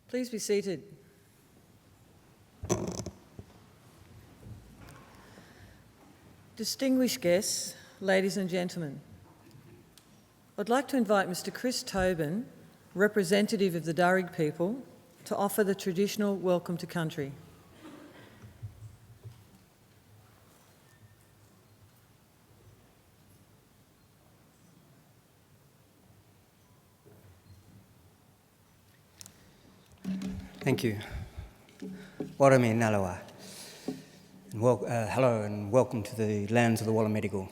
Please be seated. Distinguished guests, ladies and gentlemen, I'd like to invite Mr. Chris Tobin, representative of the Darug people, to offer the traditional welcome to country. Thank you. Warame Nalawa. Hello and welcome to the lands of the Wallamedigal.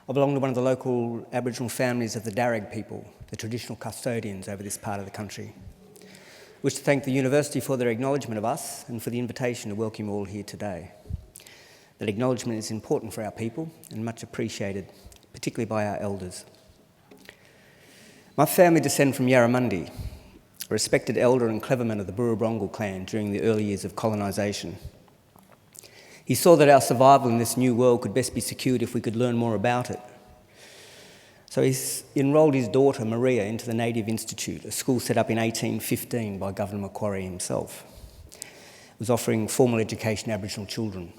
I belong to one of the local Aboriginal families of the Darug people, the traditional custodians over this part of the country. I wish to thank the University for their acknowledgement of us and for the invitation to welcome you all here today. That acknowledgement is important for our people and much appreciated, particularly by our elders. My family descend from Yarramundi, a respected elder and cleverman of the Burrabrongal clan during the early years of colonisation. He saw that our survival in this new world could best be secured if we could learn more about it. So he enrolled his daughter Maria into the Native Institute, a school set up in 1815 by Governor Macquarie himself. It was offering formal education to Aboriginal children.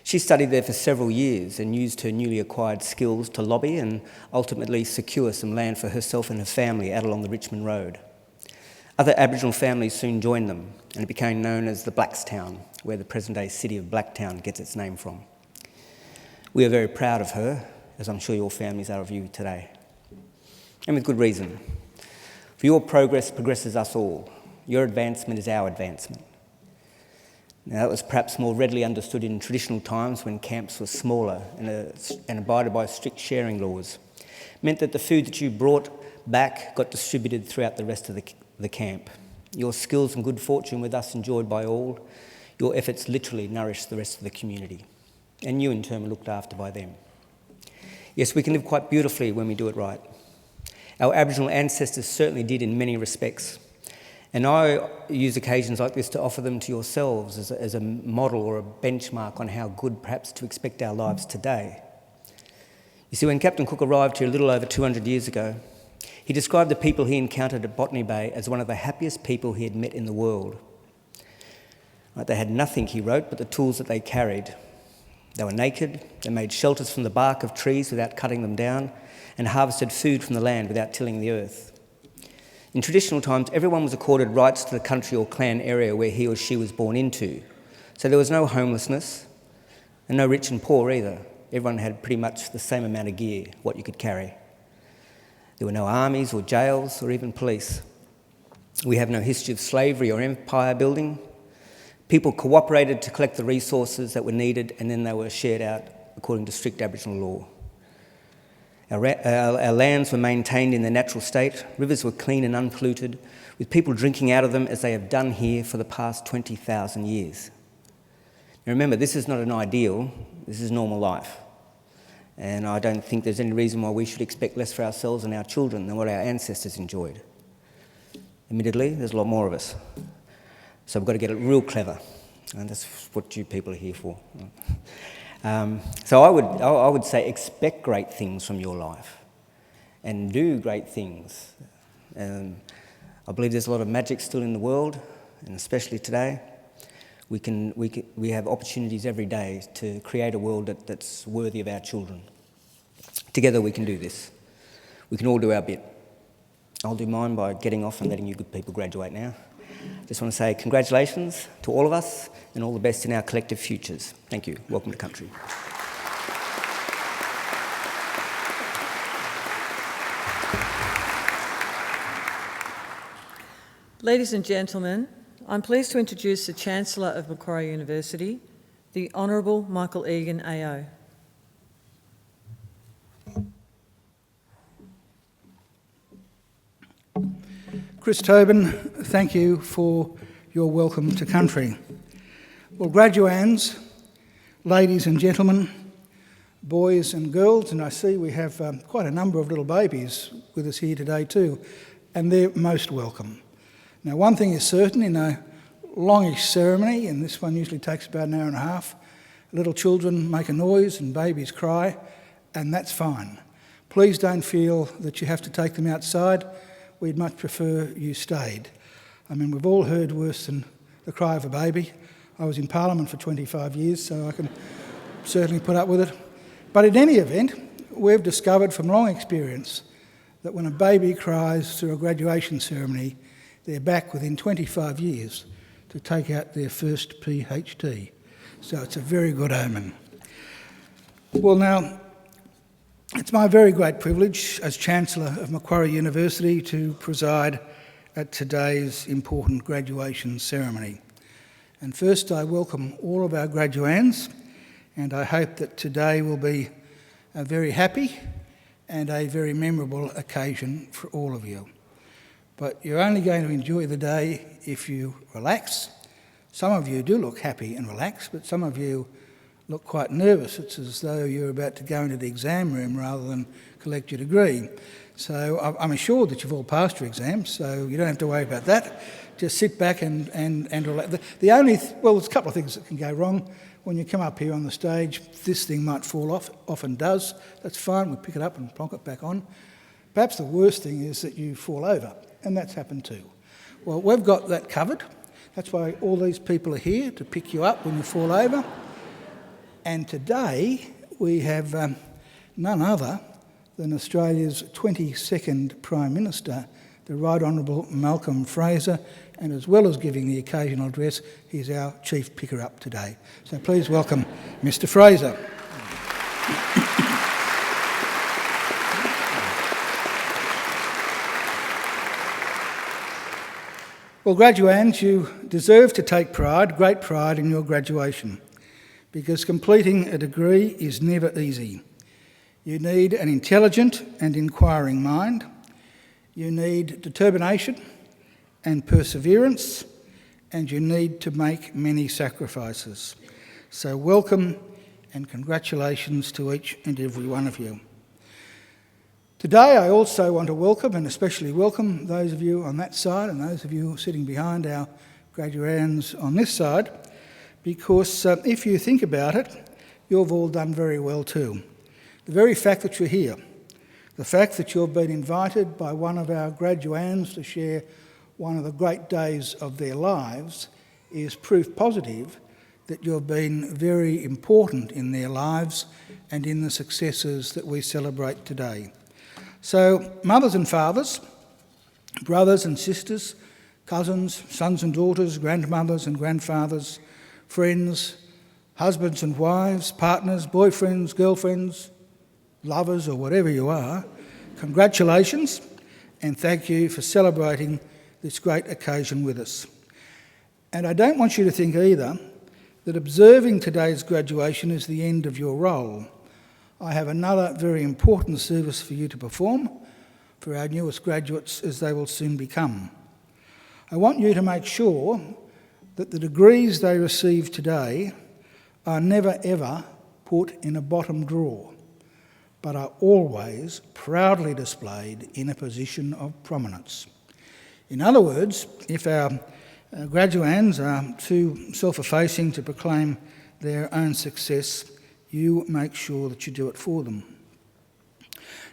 She studied there for several years and used her newly acquired skills to lobby and ultimately secure some land for herself and her family out along the Richmond Road. Other Aboriginal families soon joined them, and it became known as the Blackstown, where the present-day city of Blacktown gets its name from. We are very proud of her, as I'm sure your families are of you today. And with good reason. For your progress progresses us all. Your advancement is our advancement. Now, that was perhaps more readily understood in traditional times when camps were smaller and abided by strict sharing laws. It meant that the food that you brought back got distributed throughout the rest of the camp. Your skills and good fortune were thus enjoyed by all. Your efforts literally nourished the rest of the community. And you in turn were looked after by them. Yes, we can live quite beautifully when we do it right. Our Aboriginal ancestors certainly did in many respects. And I use occasions like this to offer them to yourselves as a model or a benchmark on how good perhaps to expect our lives today. You see, when Captain Cook arrived here a little over 200 years ago, he described the people he encountered at Botany Bay as one of the happiest people he had met in the world. Right, they had nothing, he wrote, but the tools that they carried. They were naked, they made shelters from the bark of trees without cutting them down, and harvested food from the land without tilling the earth. In traditional times, everyone was accorded rights to the country or clan area where he or she was born into. So there was no homelessness, and no rich and poor either. Everyone had pretty much the same amount of gear, what you could carry. There were no armies or jails or even police. We have no history of slavery or empire building. People cooperated to collect the resources that were needed, and then they were shared out according to strict Aboriginal law. Our lands were maintained in their natural state. Rivers were clean and unpolluted, with people drinking out of them as they have done here for the past 20,000 years. Now remember, this is not an ideal, this is normal life. And I don't think there's any reason why we should expect less for ourselves and our children than what our ancestors enjoyed. Admittedly, there's a lot more of us. So we've got to get it real clever. And that's what you people are here for. So I would say expect great things from your life and do great things. I believe there's a lot of magic still in the world, and especially today. We have opportunities every day to create a world that's worthy of our children. Together we can do this. We can all do our bit. I'll do mine by getting off and letting you good people graduate now. Just want to say congratulations to all of us and all the best in our collective futures. Thank you. Welcome to country. Ladies and gentlemen, I'm pleased to introduce the Chancellor of Macquarie University, the Honourable Michael Egan AO. Chris Tobin, thank you for your welcome to country. Well, graduands, ladies and gentlemen, boys and girls, and I see we have quite a number of little babies with us here today too, and they're most welcome. Now, one thing is certain, in a longish ceremony, and this one usually takes about an hour and a half, little children make a noise and babies cry, and that's fine. Please don't feel that you have to take them outside. We'd much prefer you stayed. I mean, we've all heard worse than the cry of a baby. I was in Parliament for 25 years, so I can certainly put up with it. But in any event, we've discovered from long experience that when a baby cries through a graduation ceremony, they're back within 25 years to take out their first PhD. So it's a very good omen. Well, now, it's my very great privilege as Chancellor of Macquarie University to preside at today's important graduation ceremony. And first, I welcome all of our graduands, and I hope that today will be a very happy and a very memorable occasion for all of you. But you're only going to enjoy the day if you relax. Some of you do look happy and relaxed, but some of you look quite nervous. It's as though you're about to go into the exam room rather than collect your degree. So I'm assured that you've all passed your exams, so you don't have to worry about that. Just sit back and relax. Well, there's a couple of things that can go wrong. When you come up here on the stage, this thing might fall off, often does. That's fine, we pick it up and plonk it back on. Perhaps the worst thing is that you fall over, and that's happened too. Well, we've got that covered. That's why all these people are here, to pick you up when you fall over. And today we have none other than Australia's 22nd Prime Minister, the Right Honourable Malcolm Fraser, and as well as giving the occasional address, he's our chief picker-up today. So please welcome Mr Fraser. Well, graduands, you deserve to take pride, great pride in your graduation, because completing a degree is never easy. You need an intelligent and inquiring mind. You need determination and perseverance, and you need to make many sacrifices. So welcome and congratulations to each and every one of you. Today I also want to welcome, and especially welcome, those of you on that side and those of you sitting behind our graduands on this side, because if you think about it, you've all done very well too. The very fact that you're here, the fact that you've been invited by one of our graduands to share one of the great days of their lives is proof positive that you've been very important in their lives and in the successes that we celebrate today. So, mothers and fathers, brothers and sisters, cousins, sons and daughters, grandmothers and grandfathers, friends, husbands and wives, partners, boyfriends, girlfriends, lovers or whatever you are, congratulations and thank you for celebrating this great occasion with us. And I don't want you to think either that observing today's graduation is the end of your role. I have another very important service for you to perform for our newest graduates, as they will soon become. I want you to make sure that the degrees they receive today are never ever put in a bottom drawer, but are always proudly displayed in a position of prominence. In other words, if our graduands are too self-effacing to proclaim their own success, you make sure that you do it for them.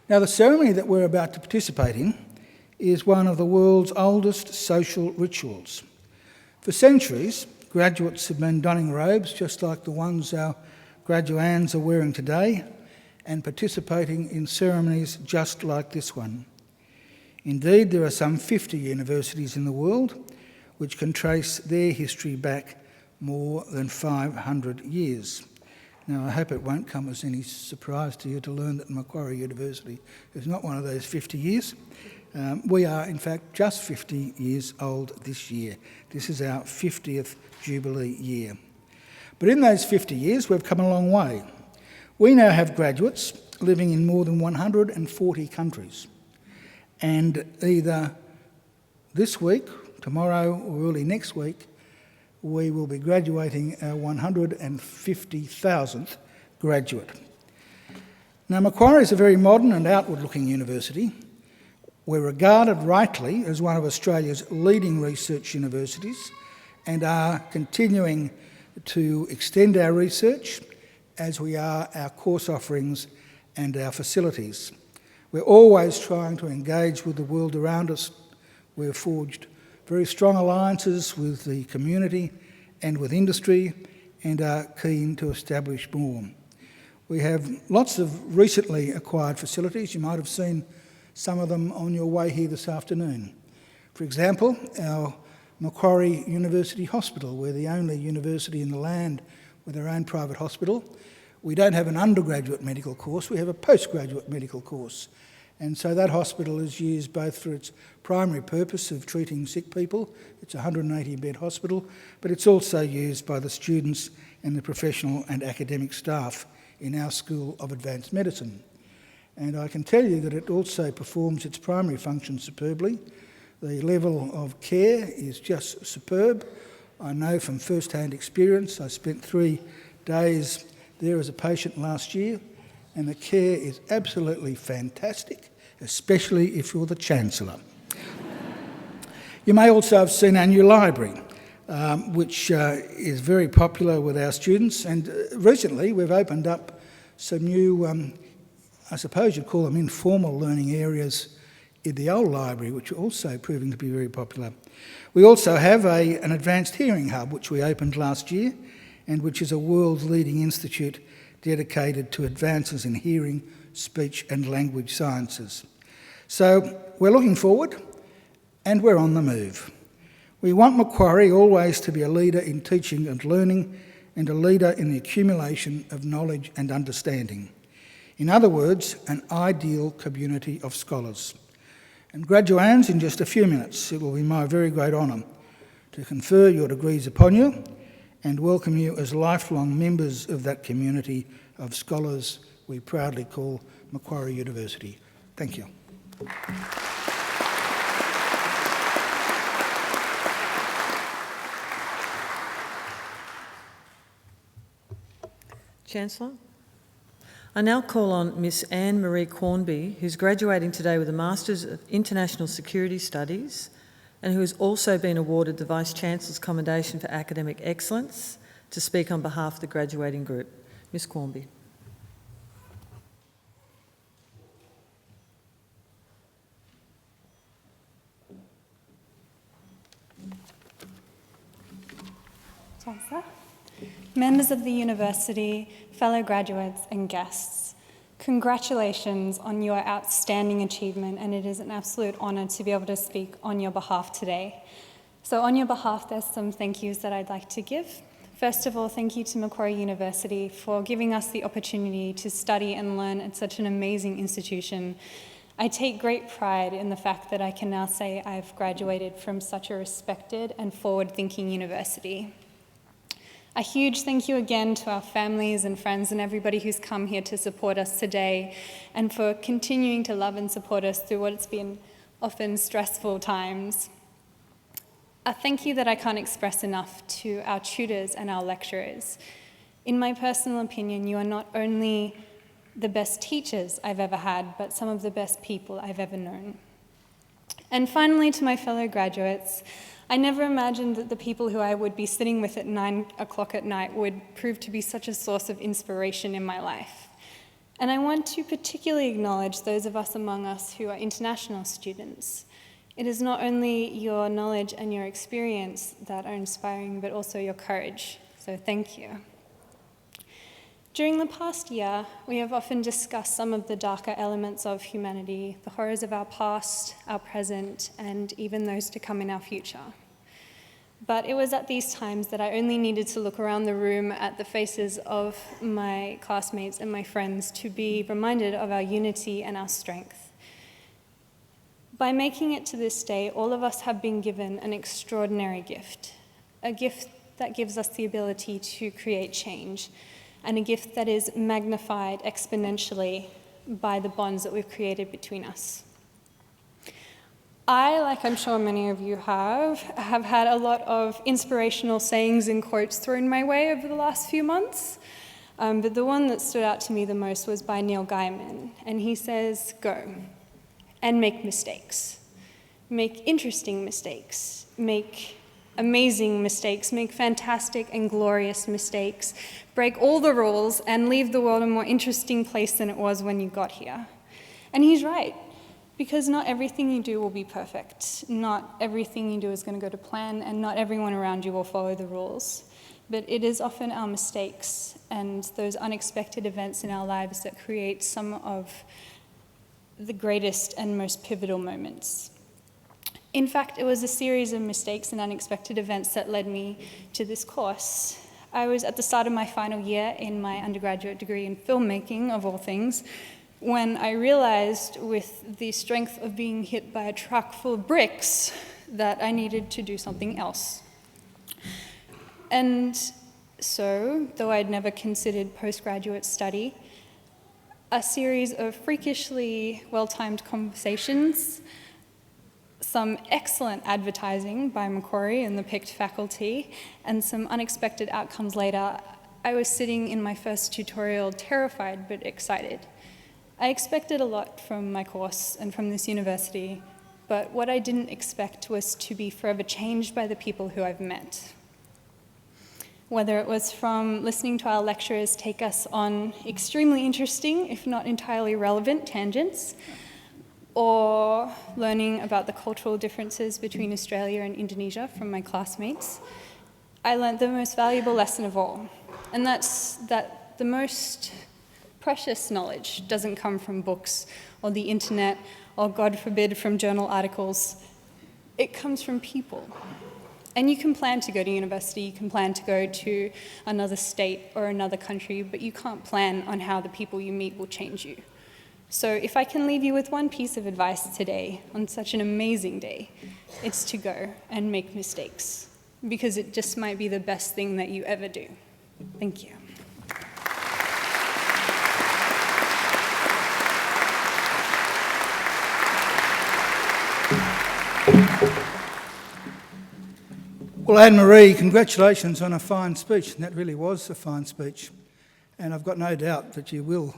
Now, the ceremony that we're about to participate in is one of the world's oldest social rituals. For centuries, graduates have been donning robes just like the ones our graduands are wearing today and participating in ceremonies just like this one. Indeed, there are some 50 universities in the world which can trace their history back more than 500 years. Now, I hope it won't come as any surprise to you to learn that Macquarie University is not one of those 50 years. We are, in fact, just 50 years old this year. This is our 50th Jubilee year. But in those 50 years, we've come a long way. We now have graduates living in more than 140 countries. And either this week, tomorrow, or early next week, we will be graduating our 150,000th graduate. Now, Macquarie is a very modern and outward-looking university. We're regarded rightly as one of Australia's leading research universities and are continuing to extend our research as we are our course offerings and our facilities. We're always trying to engage with the world around us. We've forged very strong alliances with the community and with industry, and are keen to establish more. We have lots of recently acquired facilities. You might have seen some of them on your way here this afternoon. For example, our Macquarie University Hospital. We're the only university in the land with our own private hospital. We don't have an undergraduate medical course, we have a postgraduate medical course. And so that hospital is used both for its primary purpose of treating sick people, it's a 180-bed hospital, but it's also used by the students and the professional and academic staff in our School of Advanced Medicine. And I can tell you that it also performs its primary function superbly. The level of care is just superb. I know from first-hand experience. I spent 3 days there as a patient last year, and the care is absolutely fantastic, especially if you're the Chancellor. You may also have seen our new library, which is very popular with our students, and recently we've opened up some new, I suppose you'd call them informal learning areas in the old library, which are also proving to be very popular. We also have an advanced hearing hub, which we opened last year, and which is a world's leading institute dedicated to advances in hearing, speech and language sciences. So we're looking forward and we're on the move. We want Macquarie always to be a leader in teaching and learning and a leader in the accumulation of knowledge and understanding. In other words, an ideal community of scholars. And graduands, in just a few minutes, it will be my very great honour to confer your degrees upon you and welcome you as lifelong members of that community of scholars we proudly call Macquarie University. Thank you. Chancellor, I now call on Miss Anne Marie Cornby, who's graduating today with a Masters of International Security Studies and who has also been awarded the Vice-Chancellor's Commendation for Academic Excellence, to speak on behalf of the graduating group. Miss Cornby. Chancellor, members of the University, fellow graduates and guests, congratulations on your outstanding achievement, and it is an absolute honour to be able to speak on your behalf today. So on your behalf, there's some thank yous that I'd like to give. First of all, thank you to Macquarie University for giving us the opportunity to study and learn at such an amazing institution. I take great pride in the fact that I can now say I've graduated from such a respected and forward-thinking university. A huge thank you again to our families and friends and everybody who's come here to support us today and for continuing to love and support us through what it's been often stressful times. A thank you that I can't express enough to our tutors and our lecturers. In my personal opinion, you are not only the best teachers I've ever had, but some of the best people I've ever known. And finally, to my fellow graduates, I never imagined that the people who I would be sitting with at 9 o'clock at night would prove to be such a source of inspiration in my life. And I want to particularly acknowledge those of us among us who are international students. It is not only your knowledge and your experience that are inspiring, but also your courage. So thank you. During the past year, we have often discussed some of the darker elements of humanity, the horrors of our past, our present, and even those to come in our future. But it was at these times that I only needed to look around the room at the faces of my classmates and my friends to be reminded of our unity and our strength. By making it to this day, all of us have been given an extraordinary gift, a gift that gives us the ability to create change, and a gift that is magnified exponentially by the bonds that we've created between us. I, like I'm sure many of you have had a lot of inspirational sayings and quotes thrown my way over the last few months, but the one that stood out to me the most was by Neil Gaiman, and he says, "Go and make mistakes. Make interesting mistakes. Make amazing mistakes, make fantastic and glorious mistakes, break all the rules and leave the world a more interesting place than it was when you got here." And he's right. Because not everything you do will be perfect. Not everything you do is going to go to plan, and not everyone around you will follow the rules. But it is often our mistakes and those unexpected events in our lives that create some of the greatest and most pivotal moments. In fact, it was a series of mistakes and unexpected events that led me to this course. I was at the start of my final year in my undergraduate degree in filmmaking, of all things, when I realized, with the strength of being hit by a truck full of bricks, that I needed to do something else. And so, though I'd never considered postgraduate study, a series of freakishly well-timed conversations, some excellent advertising by Macquarie and the picked faculty, and some unexpected outcomes later, I was sitting in my first tutorial terrified but excited. I expected a lot from my course and from this university, but what I didn't expect was to be forever changed by the people who I've met. Whether it was from listening to our lecturers take us on extremely interesting, if not entirely relevant, tangents, or learning about the cultural differences between Australia and Indonesia from my classmates, I learned the most valuable lesson of all, and that's that the most precious knowledge doesn't come from books or the internet or, God forbid, from journal articles. It comes from people. And you can plan to go to university, you can plan to go to another state or another country, but you can't plan on how the people you meet will change you. So if I can leave you with one piece of advice today, on such an amazing day, it's to go and make mistakes, because it just might be the best thing that you ever do. Thank you. Well, Anne-Marie, congratulations on a fine speech, and that really was a fine speech. And I've got no doubt that you will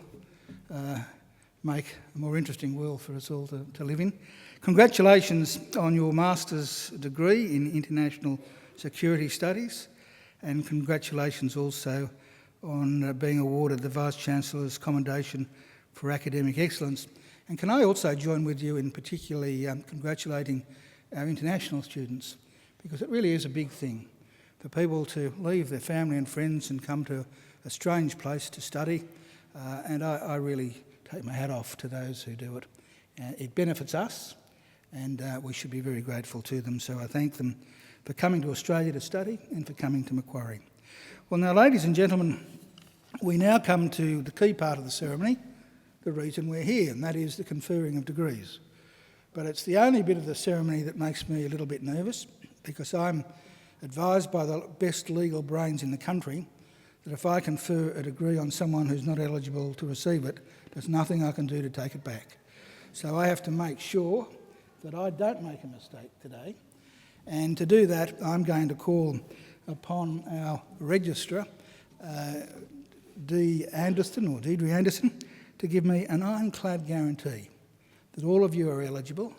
make a more interesting world for us all to live in. Congratulations on your master's degree in International Security Studies, and congratulations also on being awarded the Vice-Chancellor's Commendation for Academic Excellence. And can I also join with you in particularly congratulating our international students, because it really is a big thing for people to leave their family and friends and come to a strange place to study, and I really take my hat off to those who do it. It benefits us, and we should be very grateful to them, so I thank them for coming to Australia to study and for coming to Macquarie. Well, now, ladies and gentlemen, we now come to the key part of the ceremony, the reason we're here, and that is the conferring of degrees. But it's the only bit of the ceremony that makes me a little bit nervous, because I'm advised by the best legal brains in the country that if I confer a degree on someone who's not eligible to receive it, there's nothing I can do to take it back. So I have to make sure that I don't make a mistake today. And to do that, I'm going to call upon our registrar, Deidre Anderson, to give me an ironclad guarantee that all of you are eligible,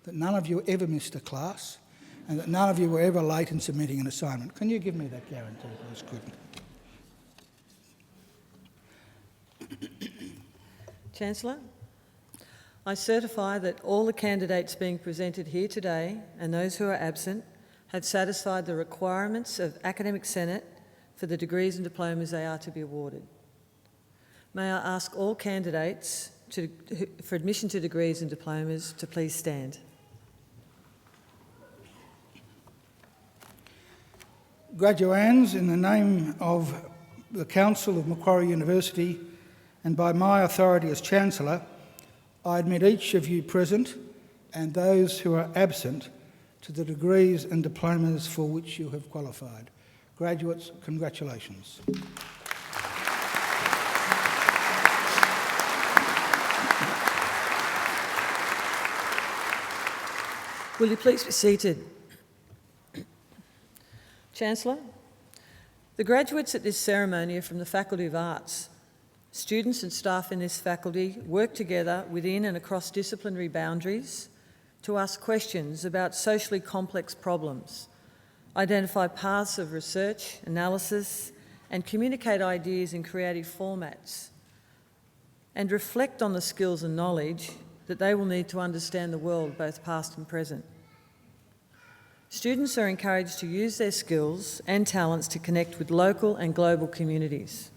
that none of you ever missed a class, and that none of you were ever late in submitting an assignment. Can you give me that guarantee, please? Good. Chancellor, I certify that all the candidates being presented here today and those who are absent have satisfied the requirements of Academic Senate for the degrees and diplomas they are to be awarded. May I ask all candidates for admission to degrees and diplomas to please stand. Graduands, in the name of the Council of Macquarie University and by my authority as Chancellor, I admit each of you present and those who are absent to the degrees and diplomas for which you have qualified. Graduates, congratulations. Will you please be seated? Chancellor, the graduates at this ceremony are from the Faculty of Arts. Students and staff in this faculty work together within and across disciplinary boundaries to ask questions about socially complex problems, identify paths of research, analysis, and communicate ideas in creative formats, and reflect on the skills and knowledge that they will need to understand the world, both past and present. Students are encouraged to use their skills and talents to connect with local and global communities.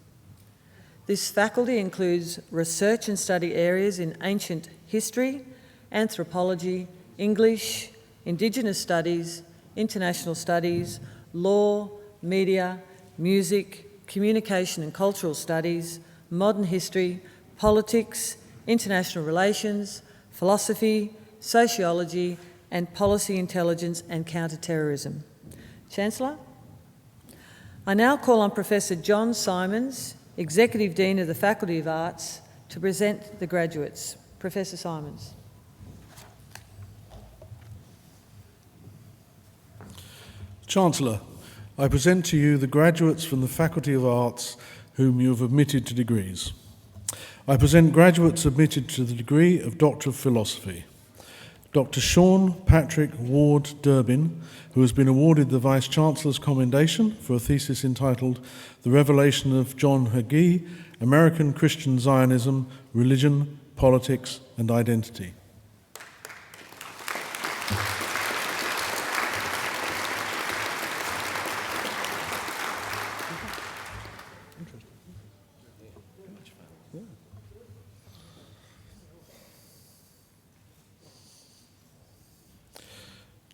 This faculty includes research and study areas in ancient history, anthropology, English, Indigenous studies, international studies, law, media, music, communication and cultural studies, modern history, politics, international relations, philosophy, sociology, and policy intelligence and counter-terrorism. Chancellor, I now call on Professor John Simons, Executive Dean of the Faculty of Arts, to present the graduates. Professor Simons. Chancellor, I present to you the graduates from the Faculty of Arts whom you have admitted to degrees. I present graduates admitted to the degree of Doctor of Philosophy. Dr. Sean Patrick Ward Durbin, who has been awarded the Vice-Chancellor's Commendation for a thesis entitled The Revelation of John Hagee, American Christian Zionism, Religion, Politics and Identity.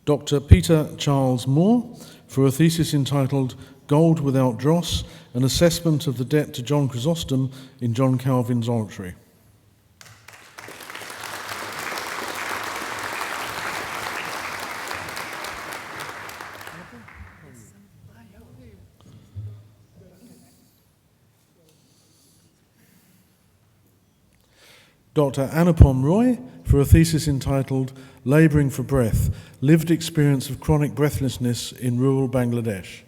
Dr. Peter Charles Moore for a thesis entitled Gold Without Dross, an assessment of the debt to John Chrysostom in John Calvin's oratory. Dr. Anupam Roy for a thesis entitled Labouring for Breath, Lived Experience of Chronic Breathlessness in Rural Bangladesh.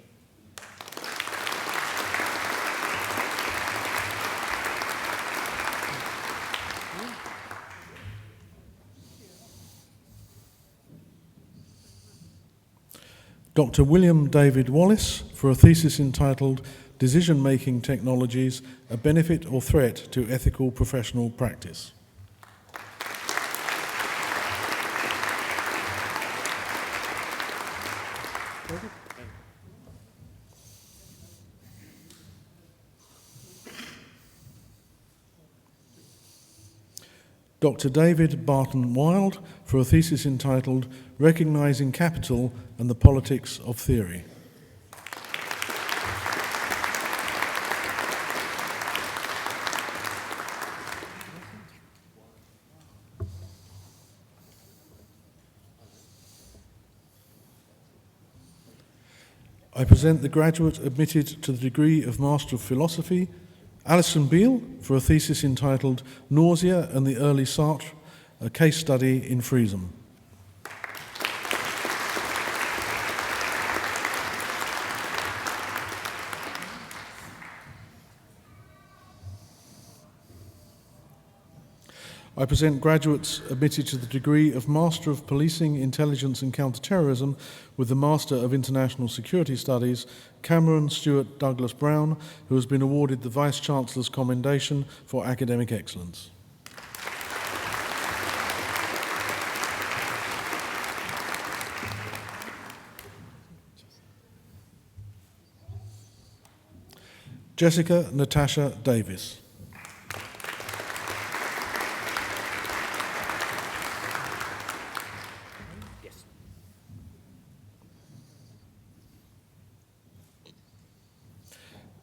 Dr. William David Wallace for a thesis entitled Decision-Making Technologies, a Benefit or Threat to Ethical Professional Practice. Dr. David Barton Wild for a thesis entitled Recognising Capital and the Politics of Theory. I present the graduate admitted to the degree of Master of Philosophy, Alison Beale, for a thesis entitled Nausea and the Early Sartre, a case study in Friesem. I present graduates admitted to the degree of Master of Policing, Intelligence and Counter-Terrorism with the Master of International Security Studies, Cameron Stewart Douglas Brown, who has been awarded the Vice-Chancellor's Commendation for Academic Excellence. Jessica Natasha Davis.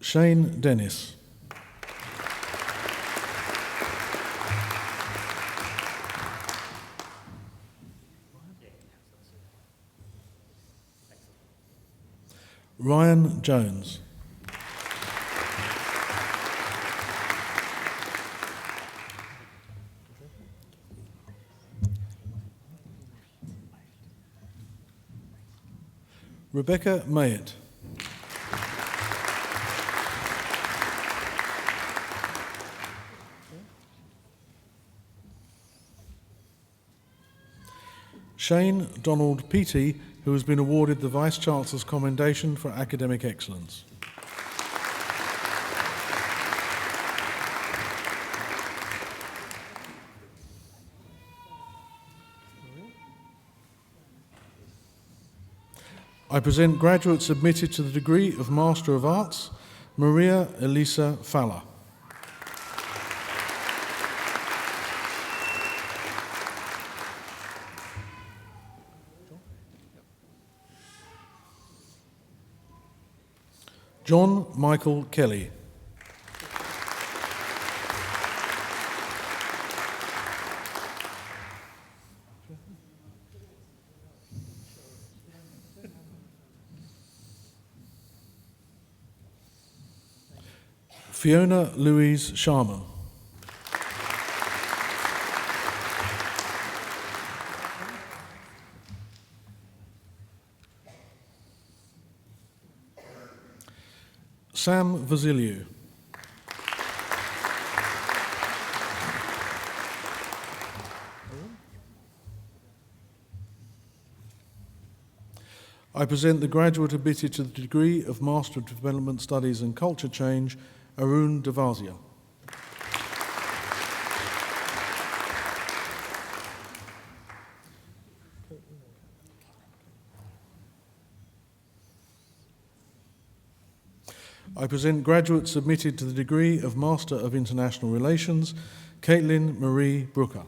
Shane Dennis. Ryan Jones. Rebecca Mayett. Shane Donald Peaty, who has been awarded the Vice-Chancellor's Commendation for Academic Excellence. I present graduates admitted to the degree of Master of Arts, Maria Elisa Falla. John Michael Kelly. Fiona Louise Sharman. Sam Vasiliou. I present the graduate admitted to the degree of Master of Development Studies and Culture Change, Arun Devasia. I present graduates admitted to the degree of Master of International Relations, Caitlin Marie Brooker.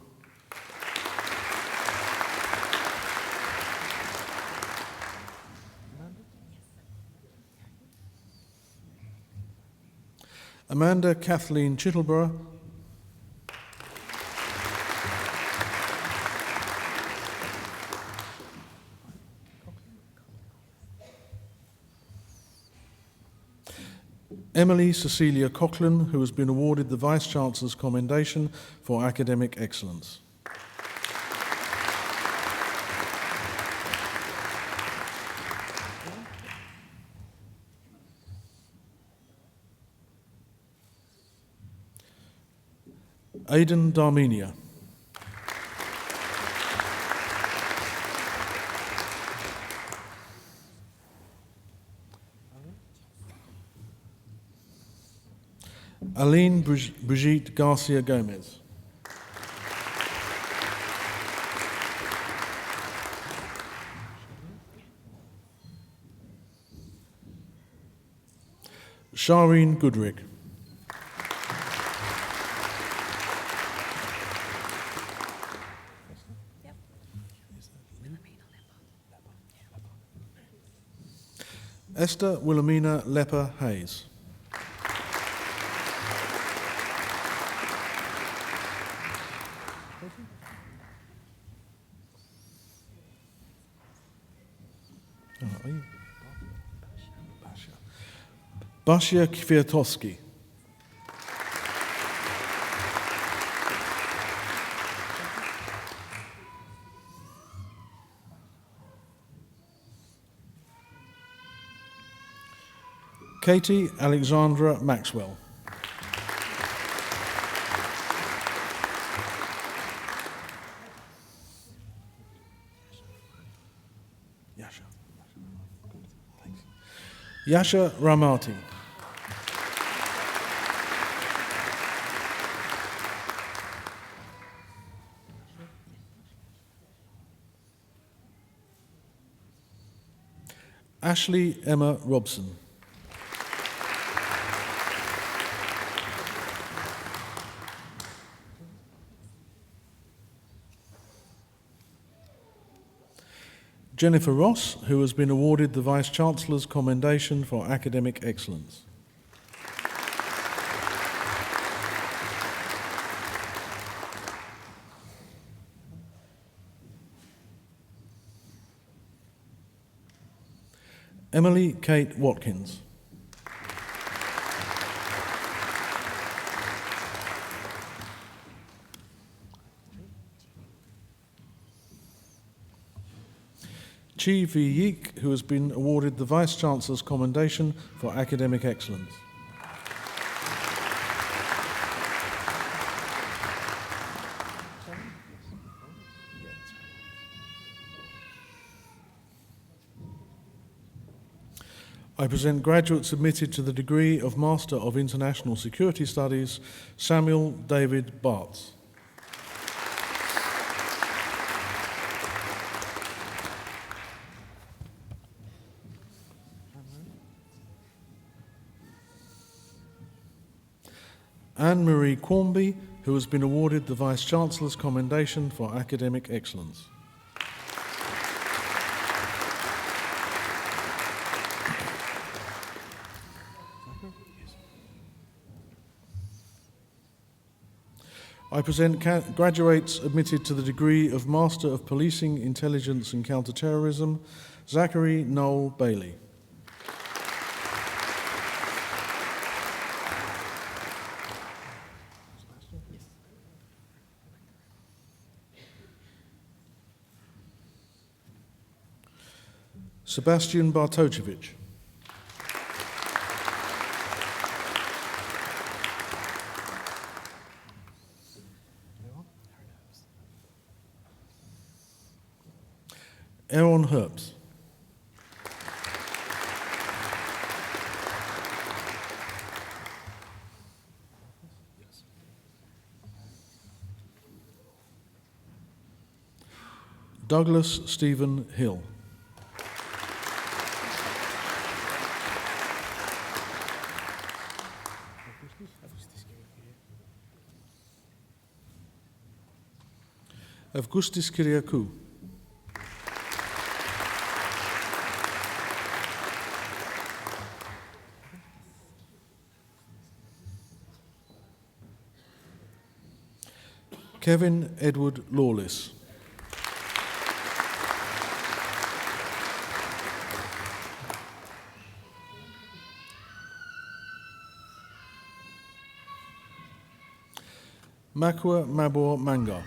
Amanda Kathleen Chittleborough. Emily Cecilia Coughlin, who has been awarded the Vice-Chancellor's Commendation for Academic Excellence. Aidan Darmenia. Aline Brigitte Garcia Gomez. Shireen Goodrick. Esther Wilhelmina Lepper Hayes. Basia Kwiatowski. Katie Alexandra Maxwell. Yasha Ramati. Ashley Emma Robson. Jennifer Ross, who has been awarded the Vice-Chancellor's Commendation for Academic Excellence. Emily Kate Watkins. Chi V. Yeek, who has been awarded the Vice-Chancellor's Commendation for Academic Excellence. I present graduates admitted to the degree of Master of International Security Studies, Samuel David Bartz. Anne-Marie Cornby, who has been awarded the Vice-Chancellor's Commendation for Academic Excellence. I present graduates admitted to the degree of Master of Policing, Intelligence and Counter-Terrorism, Zachary Noel Bailey. Sebastian Bartocevic. Aaron Herbst. Douglas Stephen Hill. Augustus Kyriakou. Kevin Edward Lawless. Makwa Mabor Manga.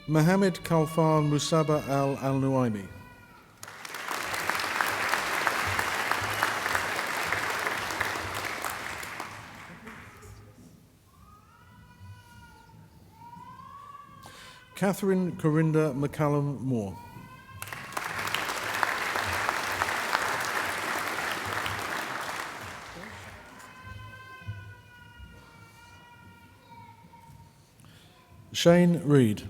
Mohammed Kalfan Musaba Al-Nuaimi. Catherine Corinda McCallum Moore. Shane Reid.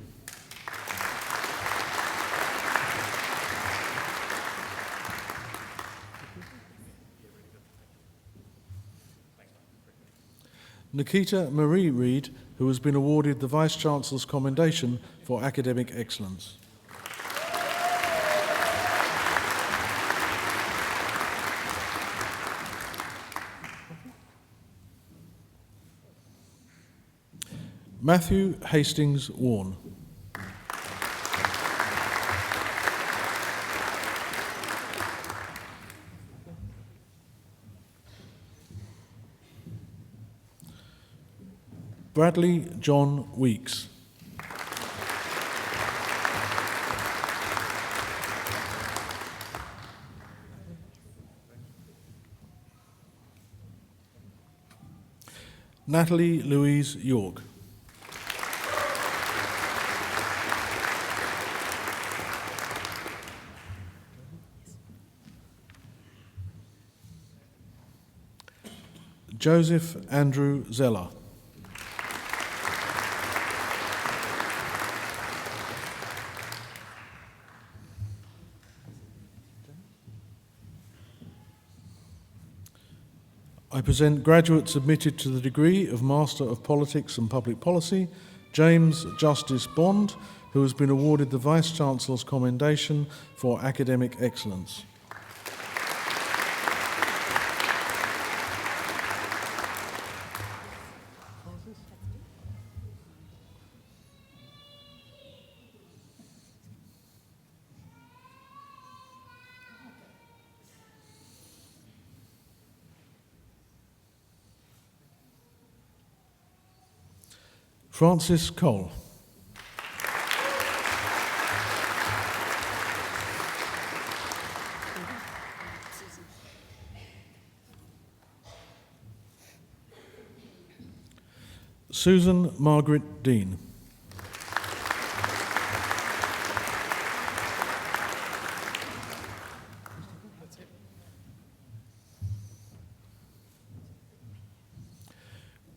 Nikita Marie Reid, who has been awarded the Vice-Chancellor's Commendation for Academic Excellence. Matthew Hastings Warne. Bradley John Weeks. Natalie Louise York. Joseph Andrew Zeller. I present graduates admitted to the degree of Master of Politics and Public Policy, James Justice Bond, who has been awarded the Vice-Chancellor's Commendation for Academic Excellence. Francis Cole. Susan Margaret Dean.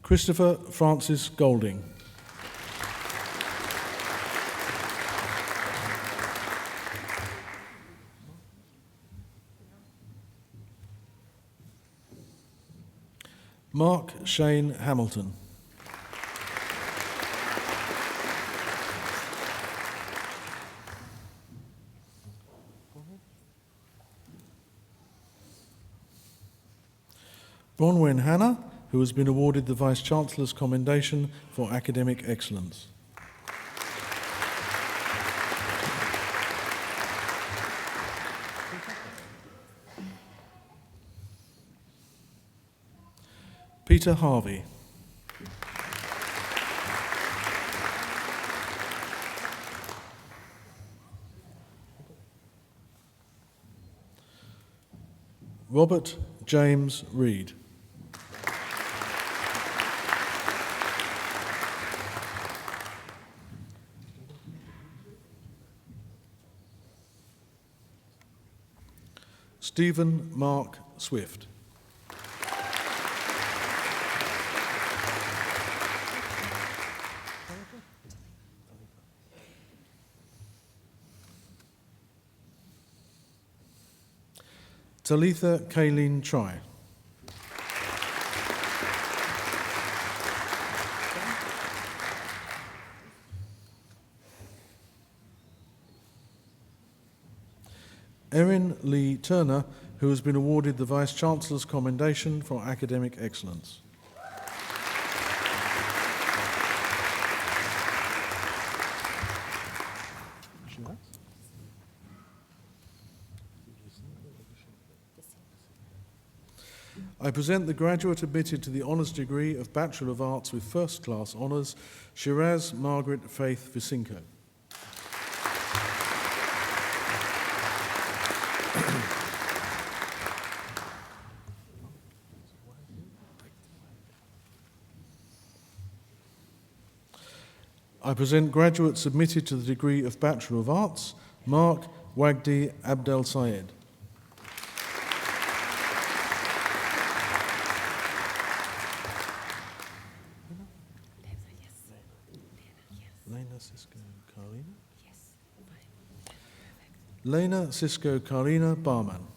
Christopher Francis Golding. Mark Shane Hamilton. Bronwyn Hannah, who has been awarded the Vice-Chancellor's Commendation for Academic Excellence. Peter Harvey. Robert James Reed. Stephen Mark Swift. Talitha Kayleen Try. Erin Lee Turner, who has been awarded the Vice-Chancellor's Commendation for Academic Excellence. I present the graduate admitted to the honours degree of Bachelor of Arts with First Class Honours, Shiraz Margaret Faith Visinko. I present graduates admitted to the degree of Bachelor of Arts, Mark Wagdi Abdel Sayed. Lena Cisco Karina Barman.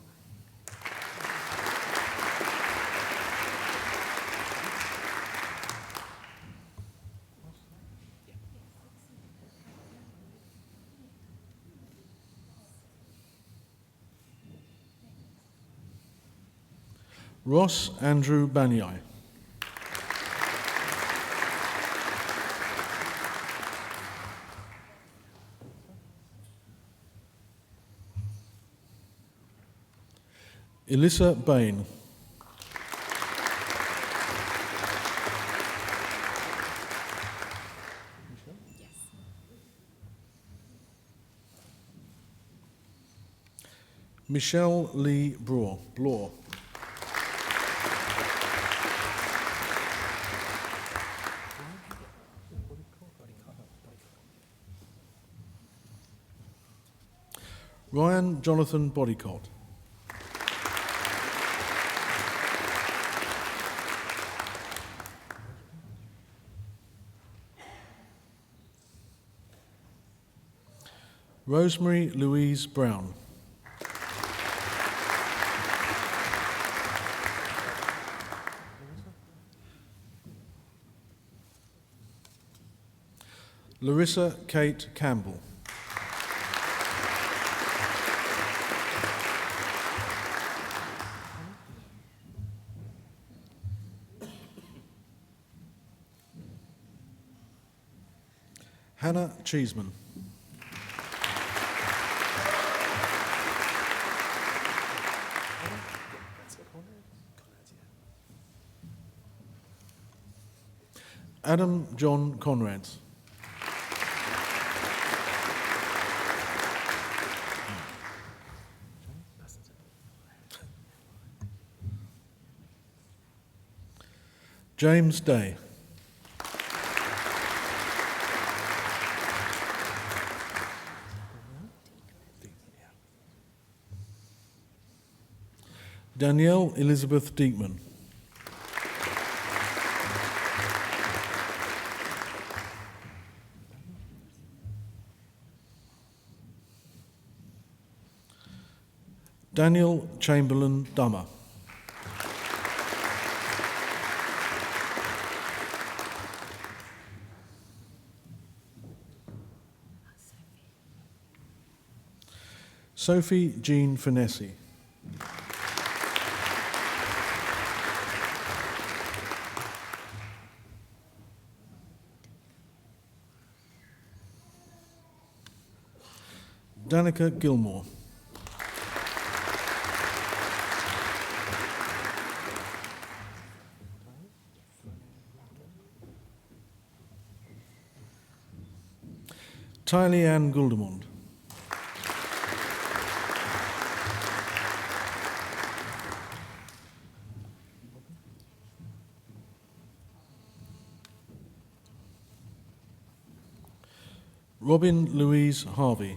Ross Andrew Banyai. Elissa Bain. Michelle Lee Blore. Ryan Jonathan Bodycott. Rosemary Louise Brown. Larissa Kate Campbell. Hannah Cheeseman. Adam John Conrads. James Day. Danielle Elizabeth Diekman. Daniel Chamberlain Dummer. Sophie Jean Finessi. Danica Gilmore. Tylee Ann Guldemond. Robin Louise Harvey.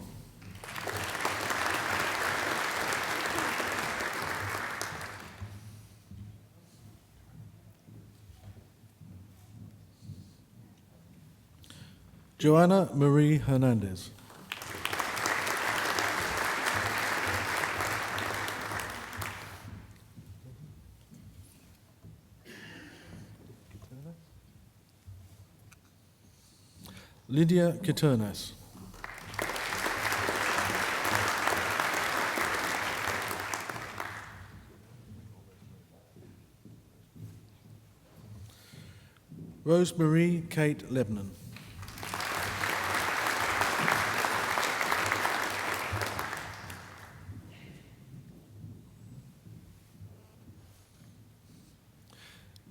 Joanna Marie Hernandez. Lydia Kiternas. Rosemarie Kate Lebanon.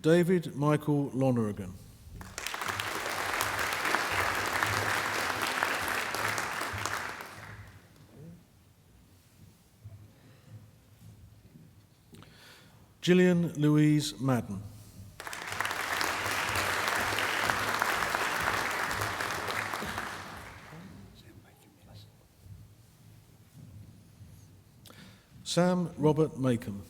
David Michael Lonergan. Gillian Louise Madden. Sam Robert Macomb.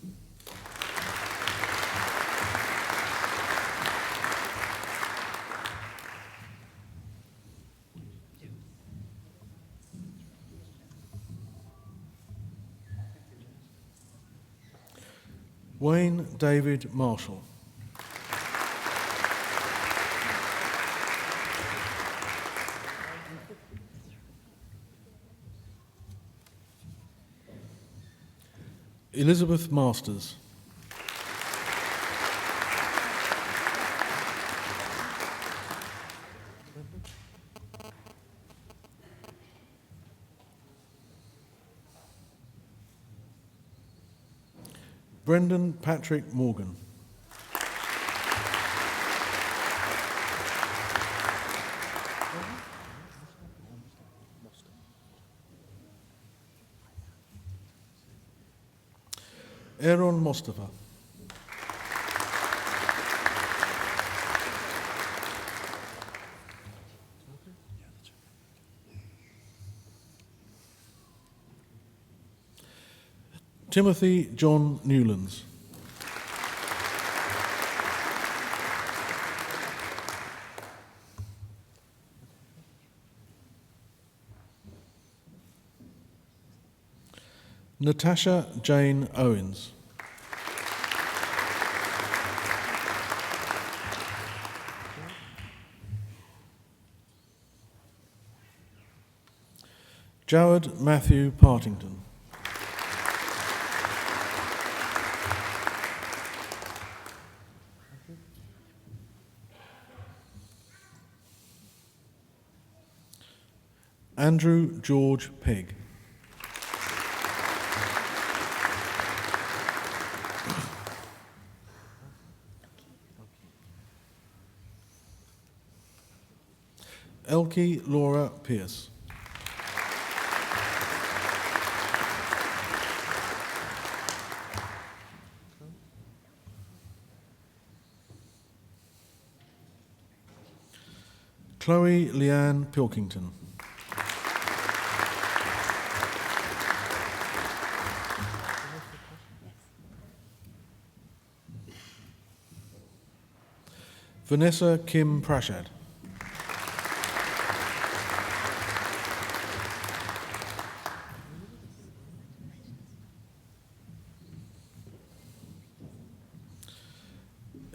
Wayne David Marshall. Elizabeth Masters. Brendan Patrick Morgan. Aaron Mostafa. Timothy John Newlands. Natasha Jane Owens. Jared Matthew Partington. Andrew George Pegg. Elkie Laura Pierce. Chloe Leanne Pilkington. Vanessa Kim Prashad.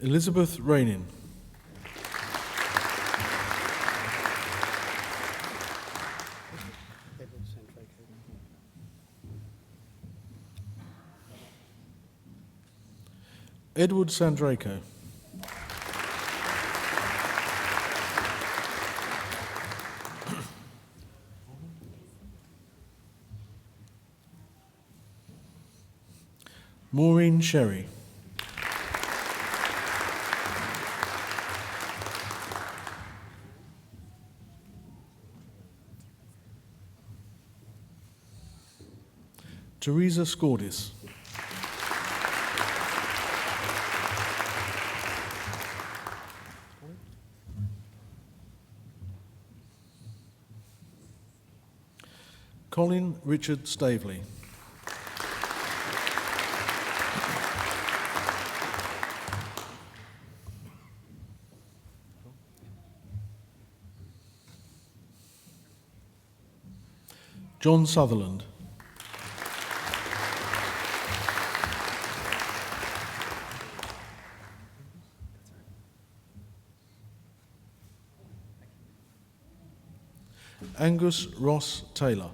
Elizabeth Rainin. Edward Sandraco. Maureen Sherry. Teresa Scordis. Colin Richard Staveley. John Sutherland. Angus Ross Taylor.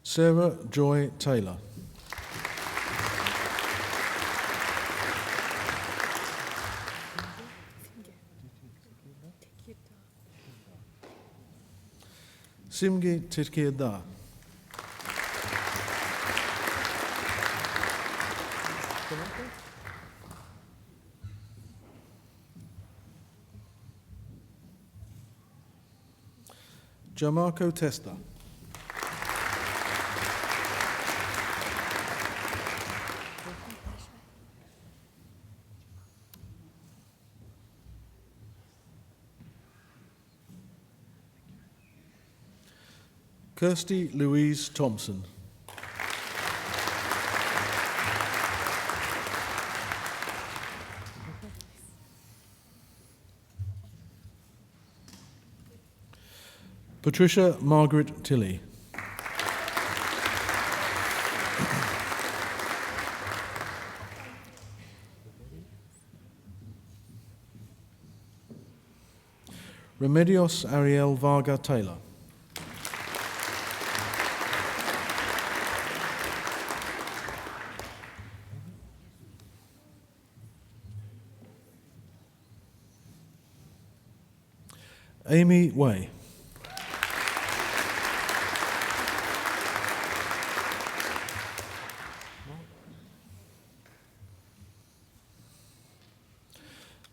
Sarah Joy Taylor. Simge Titkirda. Jamarco Testa. Kirsty Louise Thompson. Patricia Margaret Tilley. Remedios Ariel Varga Taylor. Amy Way.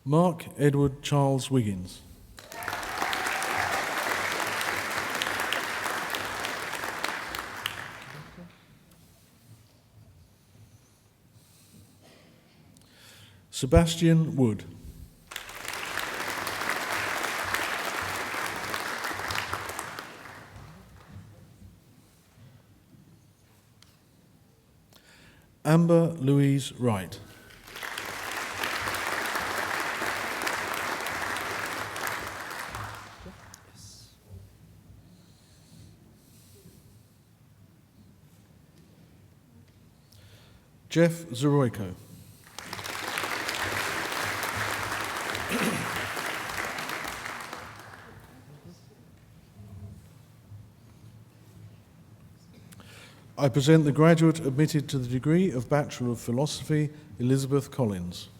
Mark Edward Charles Wiggins. Sebastian Wood. Amber Louise Wright. Jeff Zeroyko. I present the graduate admitted to the degree of Bachelor of Philosophy, Elizabeth Collins.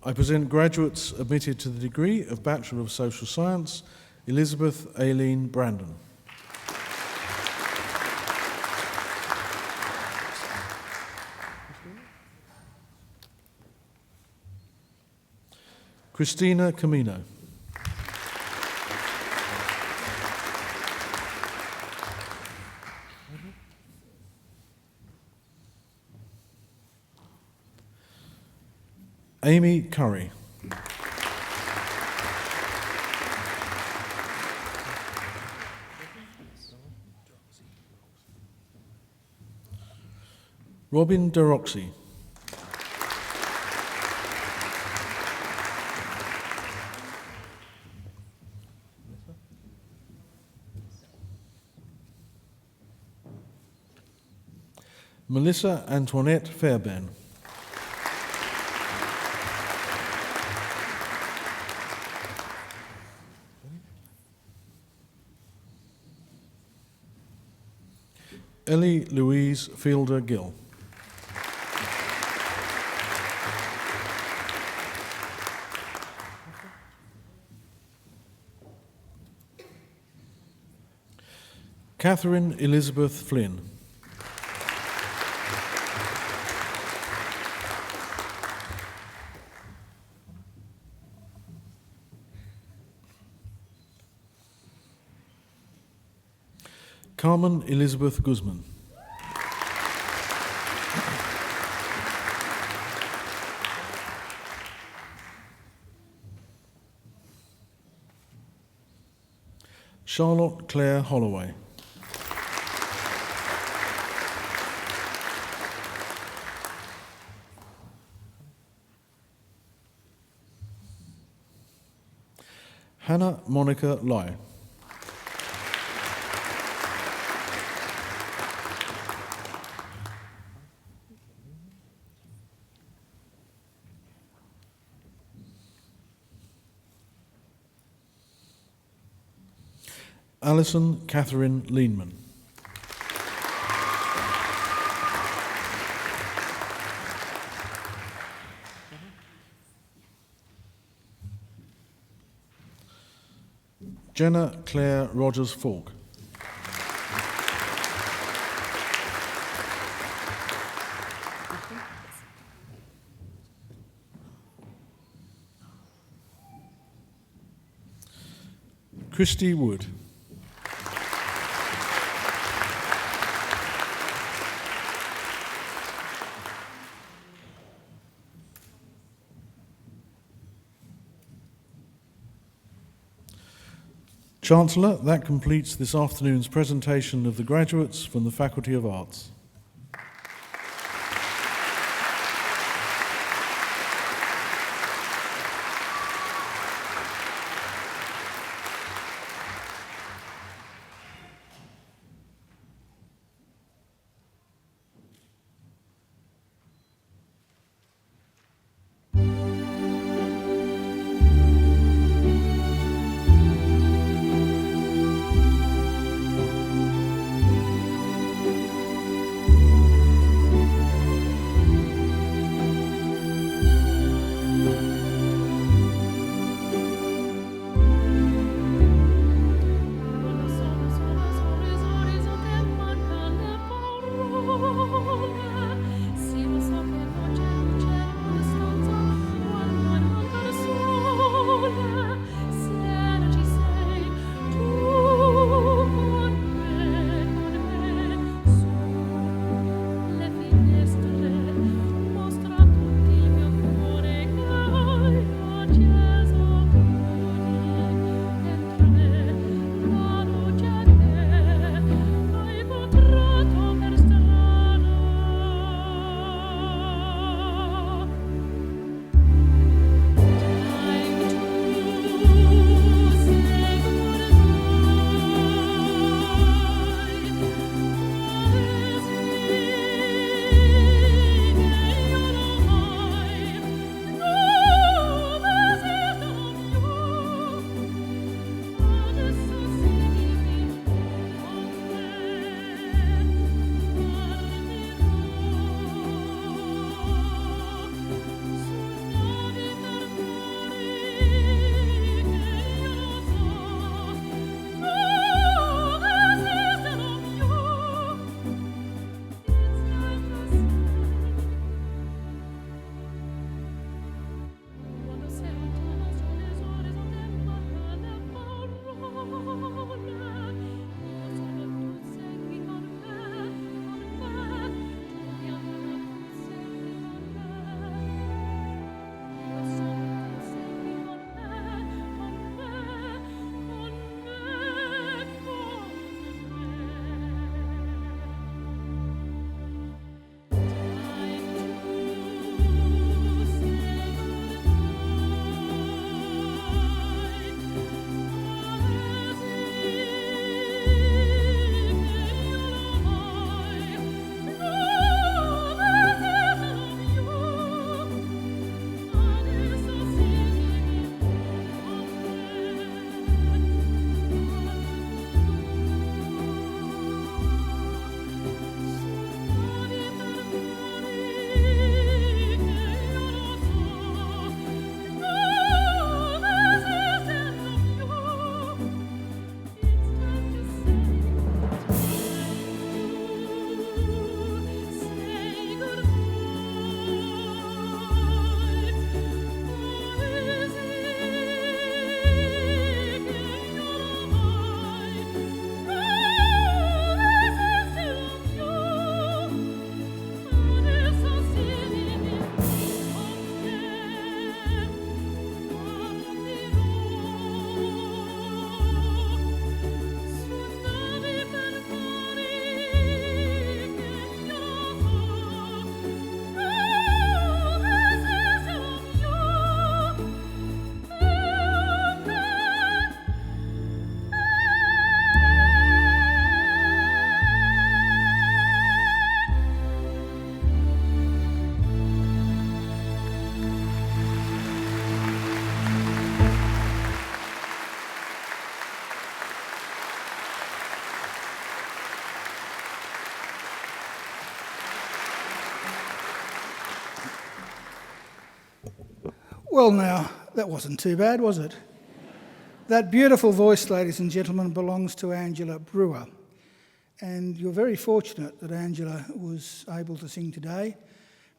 I present graduates admitted to the degree of Bachelor of Social Science, Elizabeth Aileen Brandon. Christina Camino. Amy Curry. Robin DeRoxy. Melissa Antoinette Fairbairn. Ellie Louise Fielder Gill. Catherine Elizabeth Flynn. Carmen Elizabeth Guzman. Charlotte Claire Holloway. Hannah Monica Lai. Alison Catherine Leanman. Jenna Claire Rogers Falk. Christy Wood. Chancellor, that completes this afternoon's presentation of the graduates from the Faculty of Arts. Well, now, that wasn't too bad, was it? That beautiful voice, ladies and gentlemen, belongs to Angela Brewer. And you're very fortunate that Angela was able to sing today,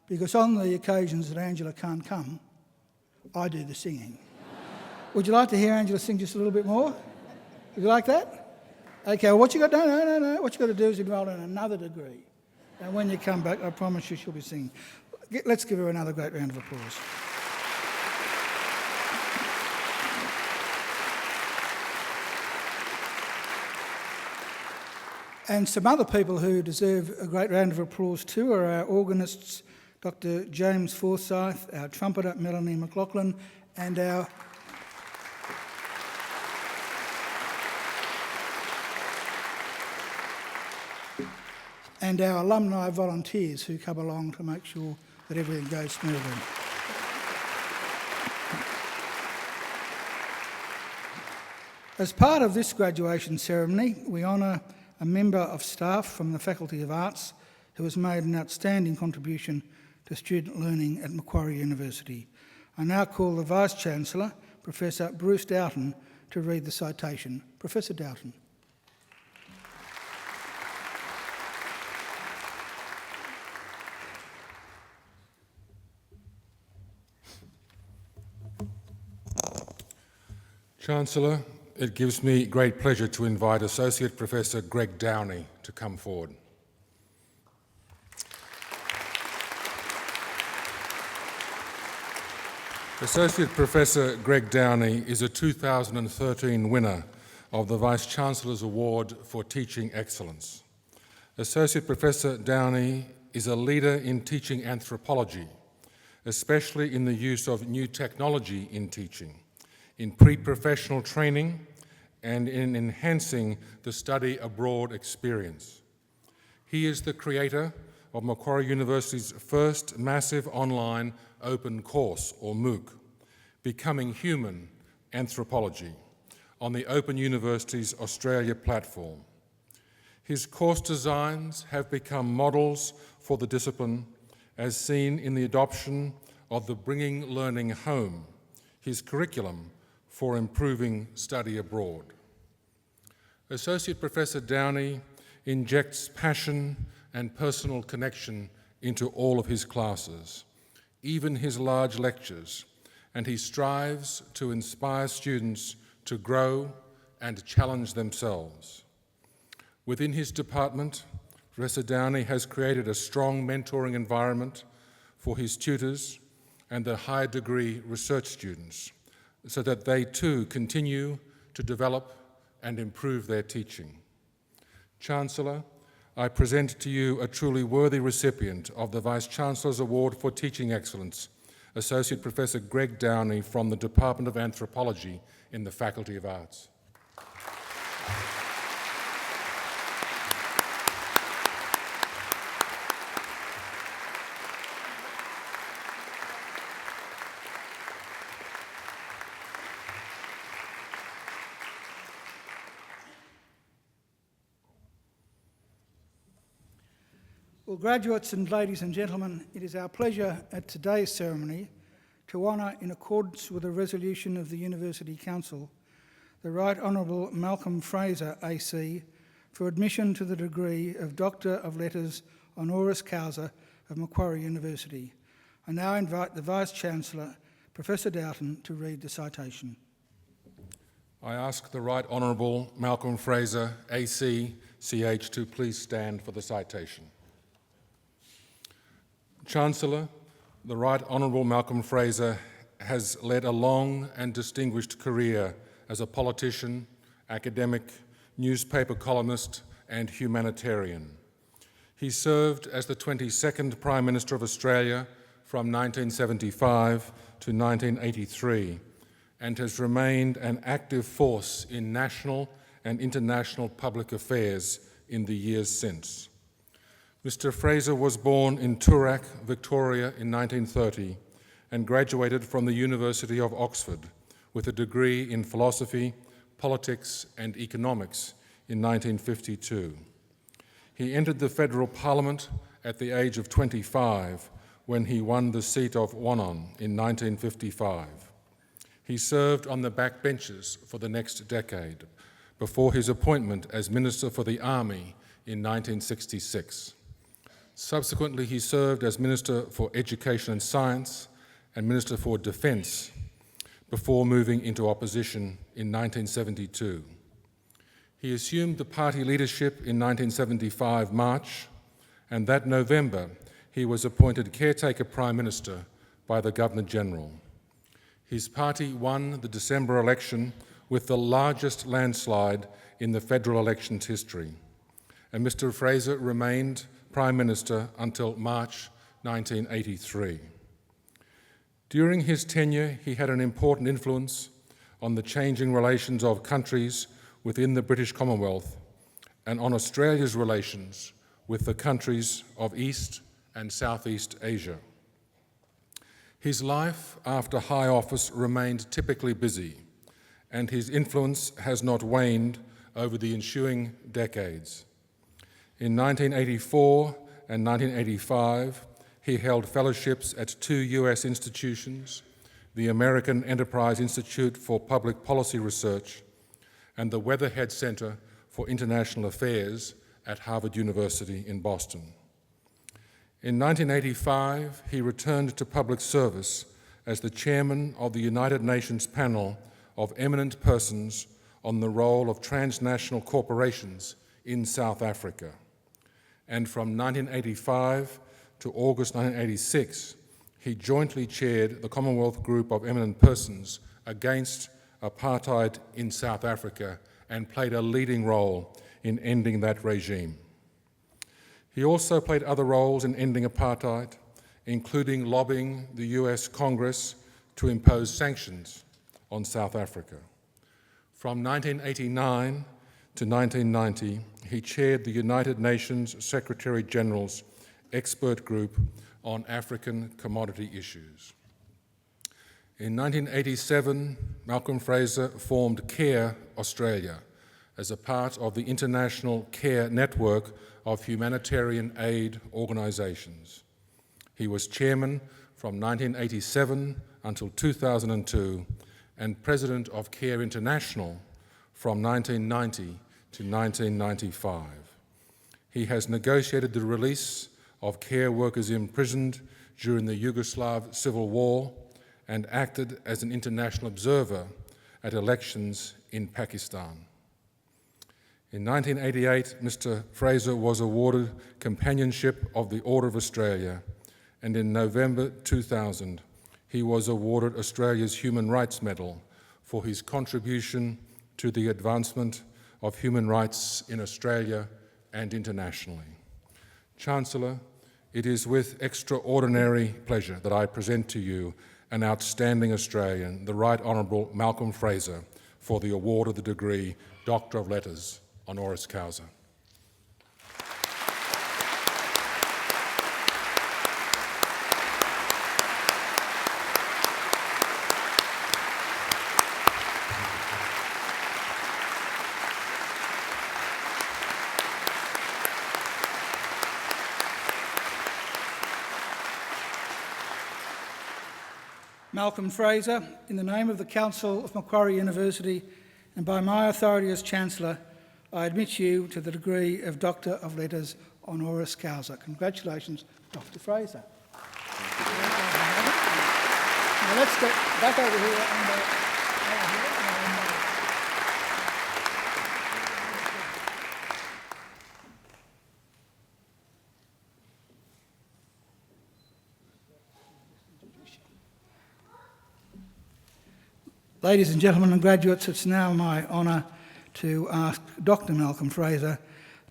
because on the occasions that Angela can't come, I do the singing. Would you like to hear Angela sing just a little bit more? Would you like that? Okay, well, what you got? No. What you got to do is enrol in another degree. And when you come back, I promise you she'll be singing. Let's give her another great round of applause. And some other people who deserve a great round of applause too are our organists, Dr. James Forsyth, our trumpeter, Melanie McLaughlin, and our alumni volunteers who come along to make sure that everything goes smoothly. As part of this graduation ceremony, we honour a member of staff from the Faculty of Arts who has made an outstanding contribution to student learning at Macquarie University. I now call the Vice-Chancellor, Professor Bruce Doughton, to read the citation. Professor Doughton. Chancellor, it gives me great pleasure to invite Associate Professor Greg Downey to come forward. Associate Professor Greg Downey is a 2013 winner of the Vice-Chancellor's Award for Teaching Excellence. Associate Professor Downey is a leader in teaching anthropology, especially in the use of new technology in teaching, in pre-professional training, and in enhancing the study abroad experience. He is the creator of Macquarie University's first massive online open course, or MOOC, Becoming Human Anthropology, on the Open University's Australia platform. His course designs have become models for the discipline, as seen in the adoption of the Bringing Learning Home, his curriculum for improving study abroad. Associate Professor Downey injects passion and personal connection into all of his classes, even his large lectures, and he strives to inspire students to grow and challenge themselves. Within his department, Professor Downey has created a strong mentoring environment for his tutors and the higher degree research students, so that they too continue to develop and improve their teaching. Chancellor, I present to you a truly worthy recipient of the Vice-Chancellor's Award for Teaching Excellence, Associate Professor Greg Downey from the Department of Anthropology in the Faculty of Arts. Well, graduates and ladies and gentlemen, it is our pleasure at today's ceremony to honour, in accordance with a resolution of the University Council, the Right Honourable Malcolm Fraser AC for admission to the degree of Doctor of Letters Honoris Causa of Macquarie University. I now invite the Vice-Chancellor, Professor Doughton, to read the citation. I ask the Right Honourable Malcolm Fraser AC CH to please stand for the citation. Chancellor, the Right Honourable Malcolm Fraser has led a long and distinguished career as a politician, academic, newspaper columnist and humanitarian. He served as the 22nd Prime Minister of Australia from 1975 to 1983 and has remained an active force in national and international public affairs in the years since. Mr. Fraser was born in Toorak, Victoria in 1930 and graduated from the University of Oxford with a degree in philosophy, politics and economics in 1952. He entered the Federal Parliament at the age of 25, when he won the seat of Wannon in 1955. He served on the backbenches for the next decade, before his appointment as Minister for the Army in 1966. Subsequently, he served as Minister for Education and Science and Minister for Defence before moving into opposition in 1972. He assumed the party leadership in 1975 March, and that November he was appointed caretaker Prime Minister by the Governor-General. His party won the December election with the largest landslide in the federal elections history, and Mr. Fraser remained Prime Minister until March 1983. During his tenure, he had an important influence on the changing relations of countries within the British Commonwealth and on Australia's relations with the countries of East and Southeast Asia. His life after high office remained typically busy, and his influence has not waned over the ensuing decades. In 1984 and 1985, he held fellowships at 2 US institutions, the American Enterprise Institute for Public Policy Research and the Weatherhead Center for International Affairs at Harvard University in Boston. In 1985, he returned to public service as the chairman of the United Nations panel of eminent persons on the role of transnational corporations in South Africa. And from 1985 to August 1986, he jointly chaired the Commonwealth Group of Eminent Persons against apartheid in South Africa and played a leading role in ending that regime. He also played other roles in ending apartheid, including lobbying the US Congress to impose sanctions on South Africa. From 1989 to 1990, he chaired the United Nations Secretary-General's expert group on African commodity issues. In 1987, Malcolm Fraser formed CARE Australia as a part of the International CARE Network of humanitarian aid organisations. He was chairman from 1987 until 2002 and president of CARE International from 1990 to 1995. He has negotiated the release of care workers imprisoned during the Yugoslav Civil War and acted as an international observer at elections in Pakistan. In 1988, Mr. Fraser was awarded Companionship of the Order of Australia, and in November 2000, he was awarded Australia's Human Rights Medal for his contribution to the advancement of human rights in Australia and internationally. Chancellor, it is with extraordinary pleasure that I present to you an outstanding Australian, the Right Honourable Malcolm Fraser, for the award of the degree Doctor of Letters, honoris causa. Malcolm Fraser, in the name of the Council of Macquarie University and by my authority as Chancellor, I admit you to the degree of Doctor of Letters honoris causa. Congratulations, Dr. Fraser. Now let's get back over here. Ladies and gentlemen and graduates, it's now my honour to ask Dr. Malcolm Fraser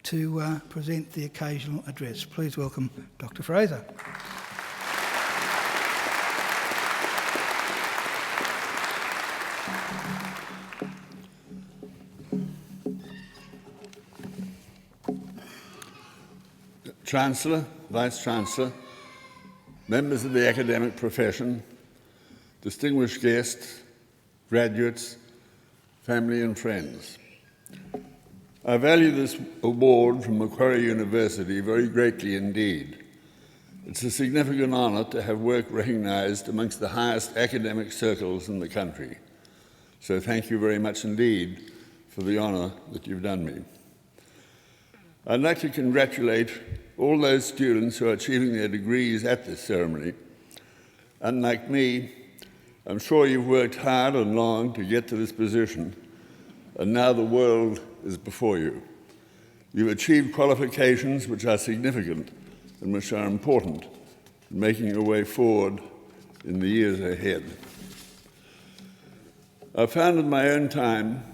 to present the occasional address. Please welcome Dr. Fraser. Chancellor, Vice-Chancellor, members of the academic profession, distinguished guests, graduates, family and friends. I value this award from Macquarie University very greatly indeed, It's a significant honour to have work recognised amongst the highest academic circles in the country. So thank you very much indeed for the honour that you've done me. I'd like to congratulate all those students who are achieving their degrees at this ceremony. Unlike me, I'm sure you've worked hard and long to get to this position, and now the world is before you. You've achieved qualifications which are significant and which are important in making your way forward in the years ahead. I found in my own time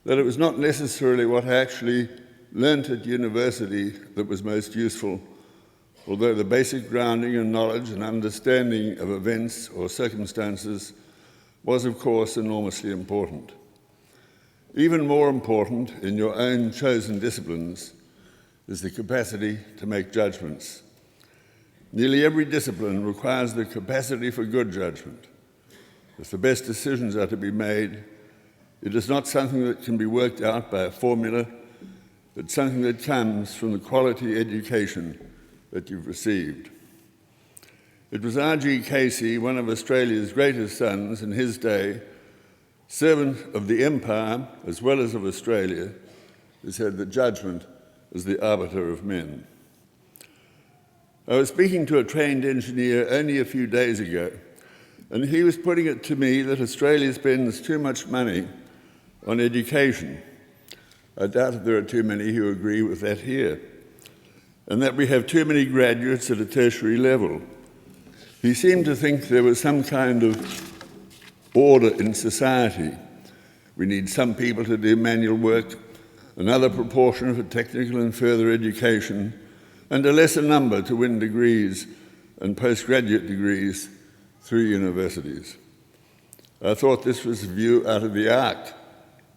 that it was not necessarily what I actually learnt at university that was most useful, although the basic grounding in knowledge and understanding of events or circumstances was, of course, enormously important. Even more important in your own chosen disciplines is the capacity to make judgments. Nearly every discipline requires the capacity for good judgment. If the best decisions are to be made, it is not something that can be worked out by a formula, but something that comes from the quality education that you've received. It was R.G. Casey, one of Australia's greatest sons in his day, servant of the Empire as well as of Australia, who said that judgment is the arbiter of men. I was speaking to a trained engineer only a few days ago, and he was putting it to me that Australia spends too much money on education. I doubt if there are too many who agree with that here, and that we have too many graduates at a tertiary level. He seemed to think there was some kind of order in society. We need some people to do manual work, another proportion for technical and further education, and a lesser number to win degrees and postgraduate degrees through universities. I thought this was a view out of the ark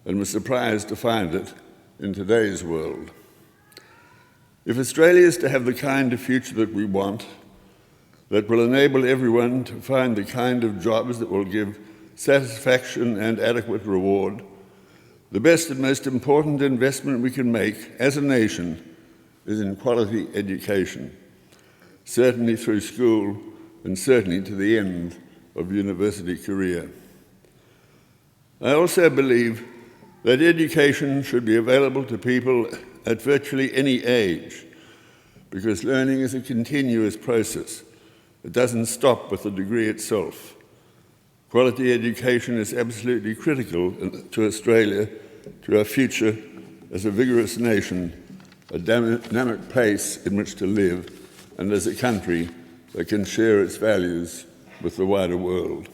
and was surprised to find it in today's world. If Australia is to have the kind of future that we want, that will enable everyone to find the kind of jobs that will give satisfaction and adequate reward, the best and most important investment we can make as a nation is in quality education, certainly through school and certainly to the end of university career. I also believe that education should be available to people at virtually any age, because learning is a continuous process. It doesn't stop with the degree itself. Quality education is absolutely critical to Australia, to our future as a vigorous nation, a dynamic place in which to live, and as a country that can share its values with the wider world.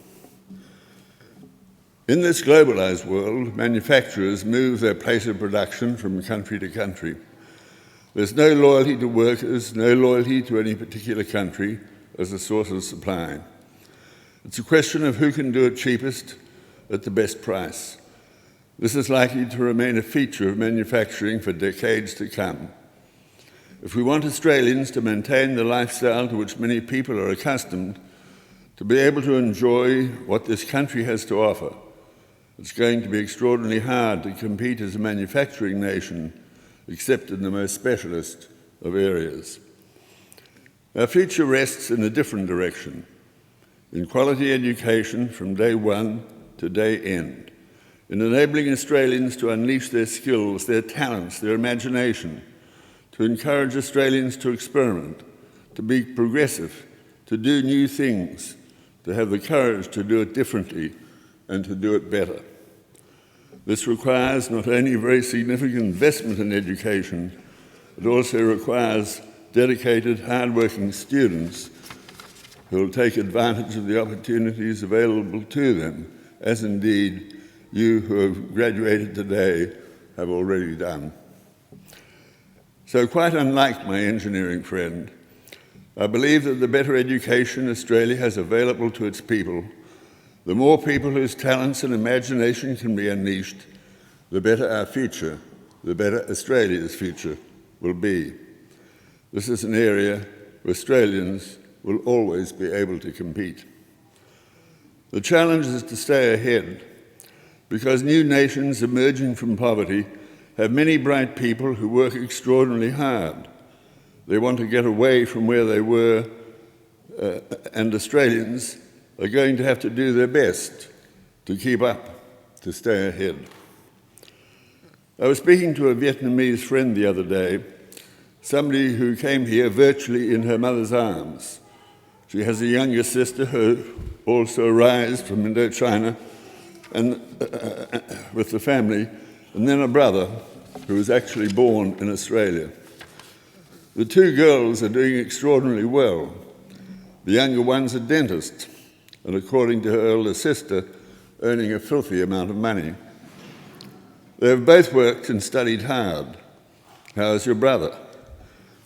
In this globalised world, manufacturers move their place of production from country to country. There's no loyalty to workers, no loyalty to any particular country as a source of supply. It's a question of who can do it cheapest at the best price. This is likely to remain a feature of manufacturing for decades to come. If we want Australians to maintain the lifestyle to which many people are accustomed, to be able to enjoy what this country has to offer, it's going to be extraordinarily hard to compete as a manufacturing nation, except in the most specialist of areas. Our future rests in a different direction, in quality education from day one to day end, in enabling Australians to unleash their skills, their talents, their imagination, to encourage Australians to experiment, to be progressive, to do new things, to have the courage to do it differently and to do it better. This requires not only very significant investment in education, it also requires dedicated, hard-working students who will take advantage of the opportunities available to them, as indeed you who have graduated today have already done. So quite unlike my engineering friend, I believe that the better education Australia has available to its people, the more people whose talents and imagination can be unleashed, the better our future, the better Australia's future will be. This is an area where Australians will always be able to compete. The challenge is to stay ahead, because new nations emerging from poverty have many bright people who work extraordinarily hard. They want to get away from where they were and Australians are going to have to do their best to keep up, to stay ahead. I was speaking to a Vietnamese friend the other day, somebody who came here virtually in her mother's arms. She has a younger sister who also arrived from Indochina and with the family, and then a brother who was actually born in Australia. The two girls are doing extraordinarily well. The younger one's a dentist, and according to her elder sister, earning a filthy amount of money. They have both worked and studied hard. How's your brother?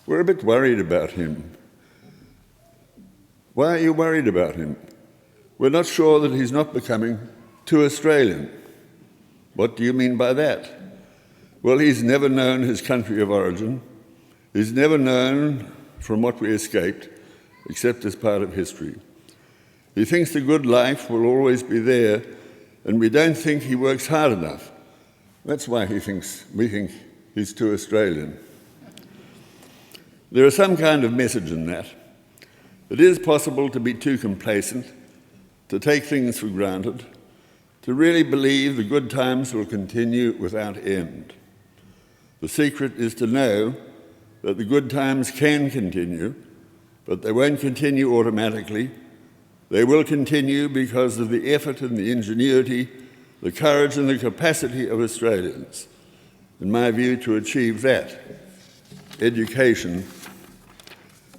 We're a bit worried about him. Why are you worried about him? We're not sure that he's not becoming too Australian. What do you mean by that? Well, he's never known his country of origin. He's never known from what we escaped, except as part of history. He thinks the good life will always be there, and we don't think he works hard enough. That's why we think he's too Australian. There is some kind of message in that. It is possible to be too complacent, to take things for granted, to really believe the good times will continue without end. The secret is to know that the good times can continue, but they won't continue automatically. They will continue because of the effort and the ingenuity, the courage and the capacity of Australians. In my view, to achieve that, education,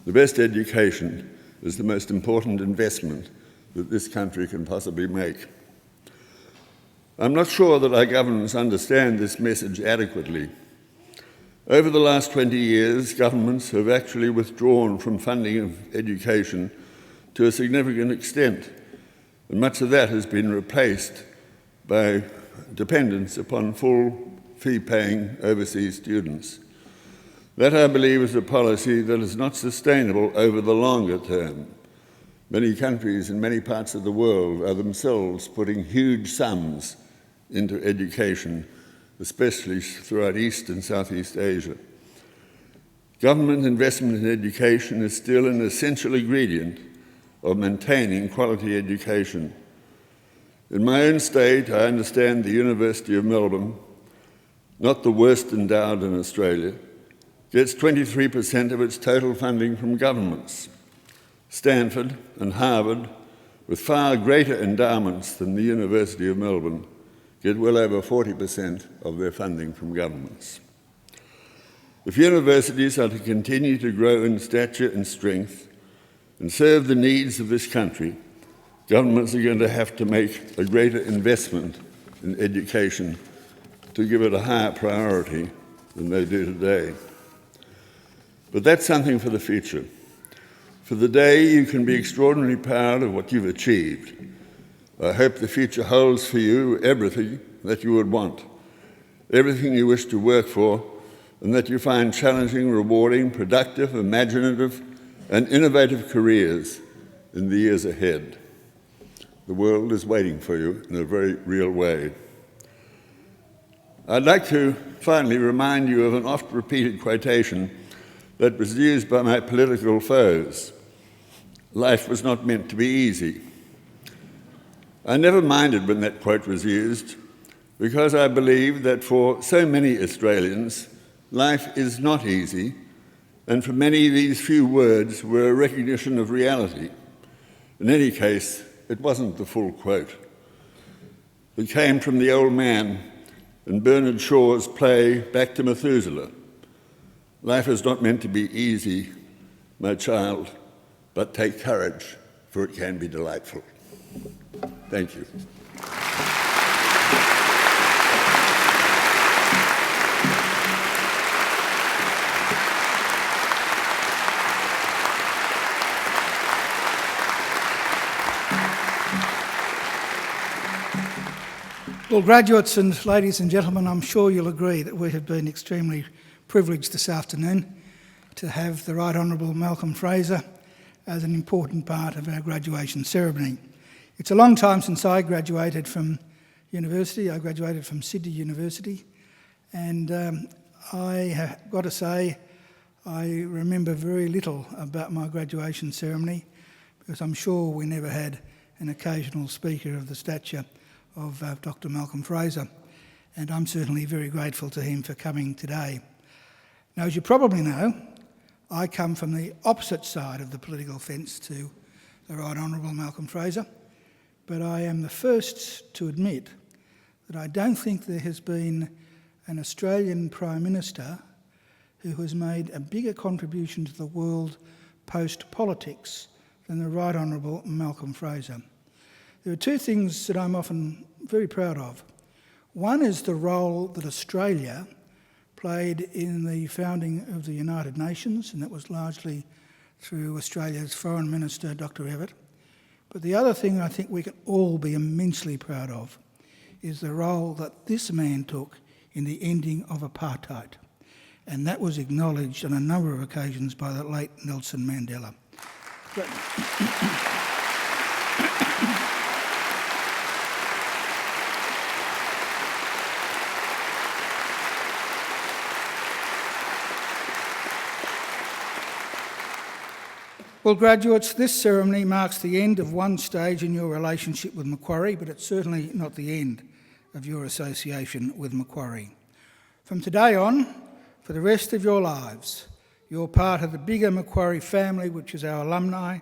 the best education, is the most important investment that this country can possibly make. I'm not sure that our governments understand this message adequately. Over the last 20 years, governments have actually withdrawn from funding of education to a significant extent, and much of that has been replaced by dependence upon full fee-paying overseas students. That, I believe, is a policy that is not sustainable over the longer term. Many countries in many parts of the world are themselves putting huge sums into education, especially throughout East and Southeast Asia. Government investment in education is still an essential ingredient of maintaining quality education. In my own state, I understand the University of Melbourne, not the worst endowed in Australia, gets 23% of its total funding from governments. Stanford and Harvard, with far greater endowments than the University of Melbourne, get well over 40% of their funding from governments. If universities are to continue to grow in stature and strength and serve the needs of this country, governments are going to have to make a greater investment in education to give it a higher priority than they do today. But that's something for the future. For the day, you can be extraordinarily proud of what you've achieved. I hope the future holds for you everything that you would want, everything you wish to work for, and that you find challenging, rewarding, productive, imaginative, and innovative careers in the years ahead. The world is waiting for you in a very real way. I'd like to finally remind you of an oft-repeated quotation that was used by my political foes. Life was not meant to be easy. I never minded when that quote was used because I believe that for so many Australians, life is not easy, and for many these few words were a recognition of reality. In any case, it wasn't the full quote. It came from the old man in Bernard Shaw's play Back to Methuselah. Life is not meant to be easy, my child, but take courage, for it can be delightful. Thank you. Well, graduates and ladies and gentlemen, I'm sure you'll agree that we have been extremely privileged this afternoon to have the Right Honourable Malcolm Fraser as an important part of our graduation ceremony. It's a long time since I graduated from university. I graduated from Sydney University, and I have got to say I remember very little about my graduation ceremony. because I'm sure we never had an occasional speaker of the stature of Dr. Malcolm Fraser, and I'm certainly very grateful to him for coming today. Now, as you probably know, I come from the opposite side of the political fence to the Right Honourable Malcolm Fraser, but I am the first to admit that I don't think there has been an Australian Prime Minister who has made a bigger contribution to the world post-politics than the Right Honourable Malcolm Fraser. There are two things that I'm often very proud of. One is the role that Australia played in the founding of the United Nations, and that was largely through Australia's Foreign Minister, Dr. Evatt. But the other thing I think we can all be immensely proud of is the role that this man took in the ending of apartheid. And that was acknowledged on a number of occasions by the late Nelson Mandela. Well, graduates, this ceremony marks the end of one stage in your relationship with Macquarie, but it's certainly not the end of your association with Macquarie. From today on, for the rest of your lives, you're part of the bigger Macquarie family, which is our alumni,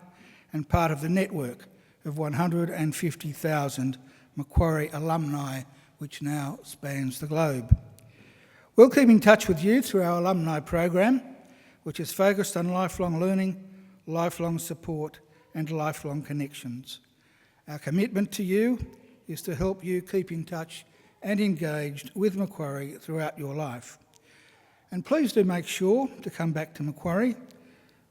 and part of the network of 150,000 Macquarie alumni, which now spans the globe. We'll keep in touch with you through our alumni program, which is focused on lifelong learning, lifelong support and lifelong connections. Our commitment to you is to help you keep in touch and engaged with Macquarie throughout your life. And please do make sure to come back to Macquarie,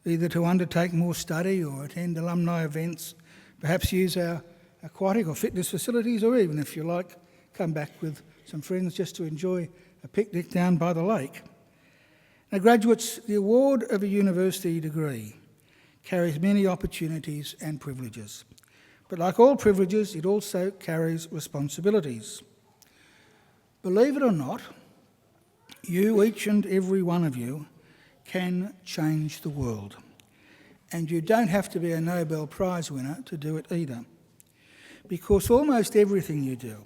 either to undertake more study or attend alumni events, perhaps use our aquatic or fitness facilities, or even, if you like, come back with some friends just to enjoy a picnic down by the lake. Now, graduates, the award of a university degree carries many opportunities and privileges. But like all privileges, it also carries responsibilities. Believe it or not, you, each and every one of you, can change the world. And you don't have to be a Nobel Prize winner to do it either. Because almost everything you do,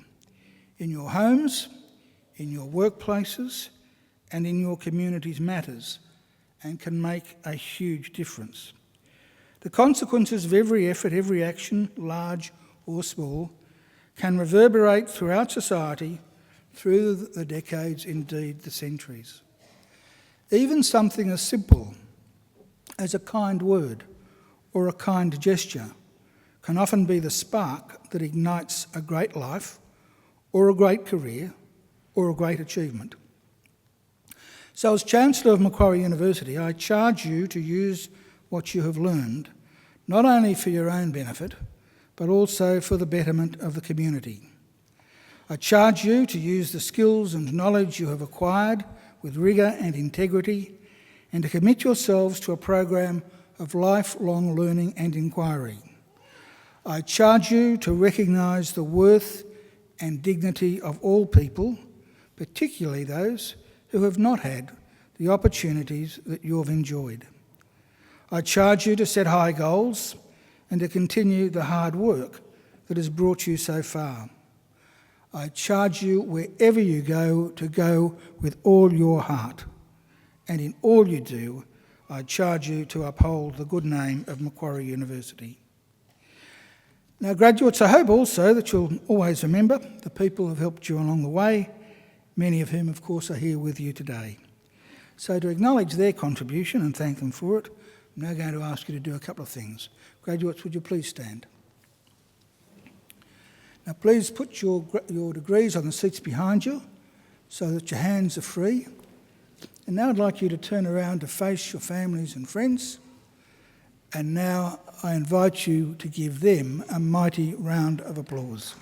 in your homes, in your workplaces, and in your communities matters and can make a huge difference. The consequences of every effort, every action, large or small, can reverberate throughout society, through the decades, indeed the centuries. Even something as simple as a kind word or a kind gesture can often be the spark that ignites a great life or a great career or a great achievement. So as Chancellor of Macquarie University, I charge you to use what you have learned, not only for your own benefit, but also for the betterment of the community. I charge you to use the skills and knowledge you have acquired with rigour and integrity, and to commit yourselves to a program of lifelong learning and inquiry. I charge you to recognise the worth and dignity of all people, particularly those who have not had the opportunities that you have enjoyed. I charge you to set high goals and to continue the hard work that has brought you so far. I charge you, wherever you go, to go with all your heart. And in all you do, I charge you to uphold the good name of Macquarie University. Now, graduates, I hope also that you'll always remember the people who have helped you along the way, many of whom, of course, are here with you today. So to acknowledge their contribution and thank them for it, I'm now going to ask you to do a couple of things. Graduates, would you please stand? Now please put your degrees on the seats behind you so that your hands are free. And now I'd like you to turn around to face your families and friends. And now I invite you to give them a mighty round of applause.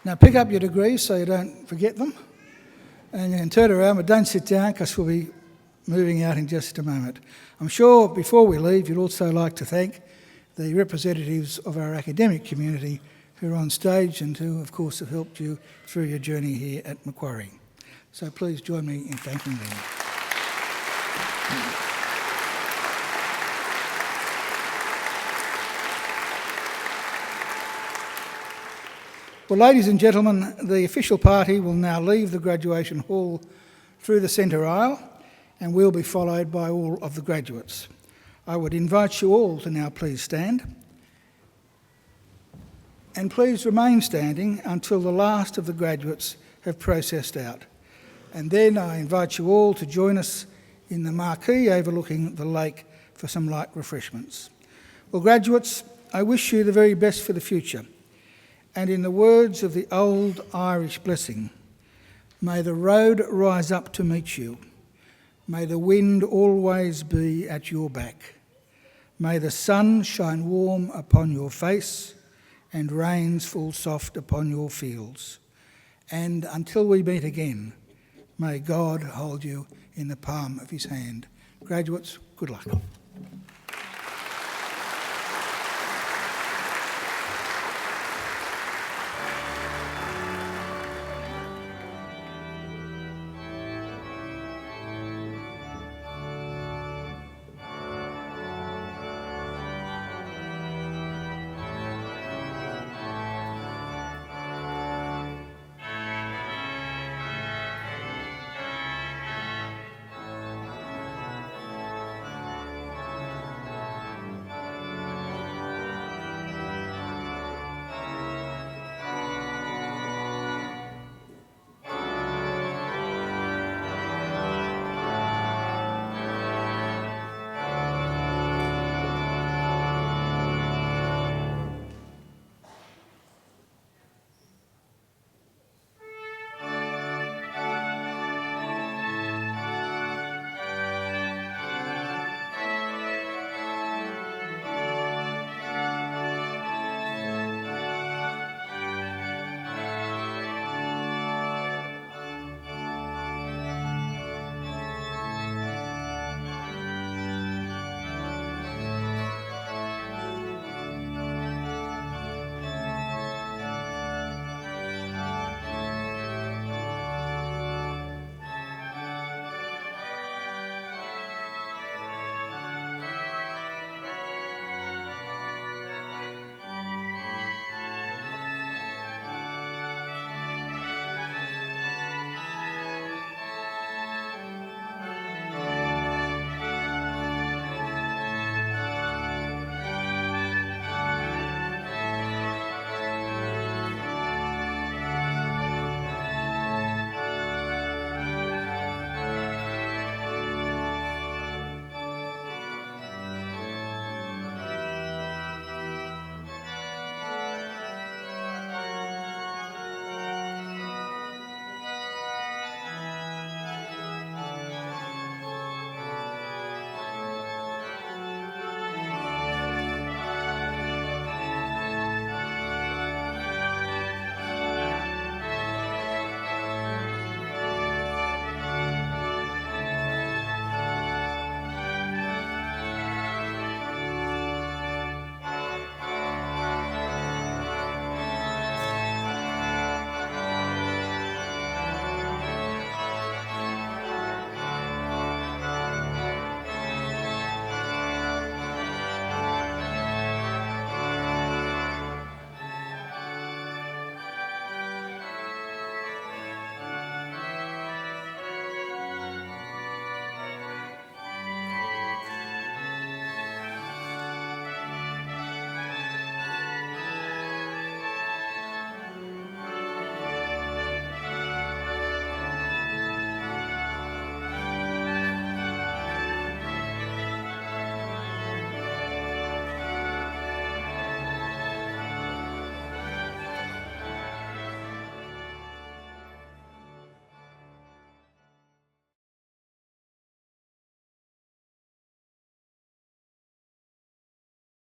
Now pick up your degrees so you don't forget them, and you can turn around, but don't sit down because we'll be moving out in just a moment. I'm sure before we leave, you'd also like to thank the representatives of our academic community who are on stage and who, of course, have helped you through your journey here at Macquarie. So please join me in thanking them. Well, ladies and gentlemen, the official party will now leave the graduation hall through the centre aisle and will be followed by all of the graduates. I would invite you all to now please stand. And please remain standing until the last of the graduates have processed out. And then I invite you all to join us in the marquee overlooking the lake for some light refreshments. Well, graduates, I wish you the very best for the future. And in the words of the old Irish blessing, may the road rise up to meet you. May the wind always be at your back. May the sun shine warm upon your face and rains fall soft upon your fields. And until we meet again, may God hold you in the palm of his hand. Graduates, good luck.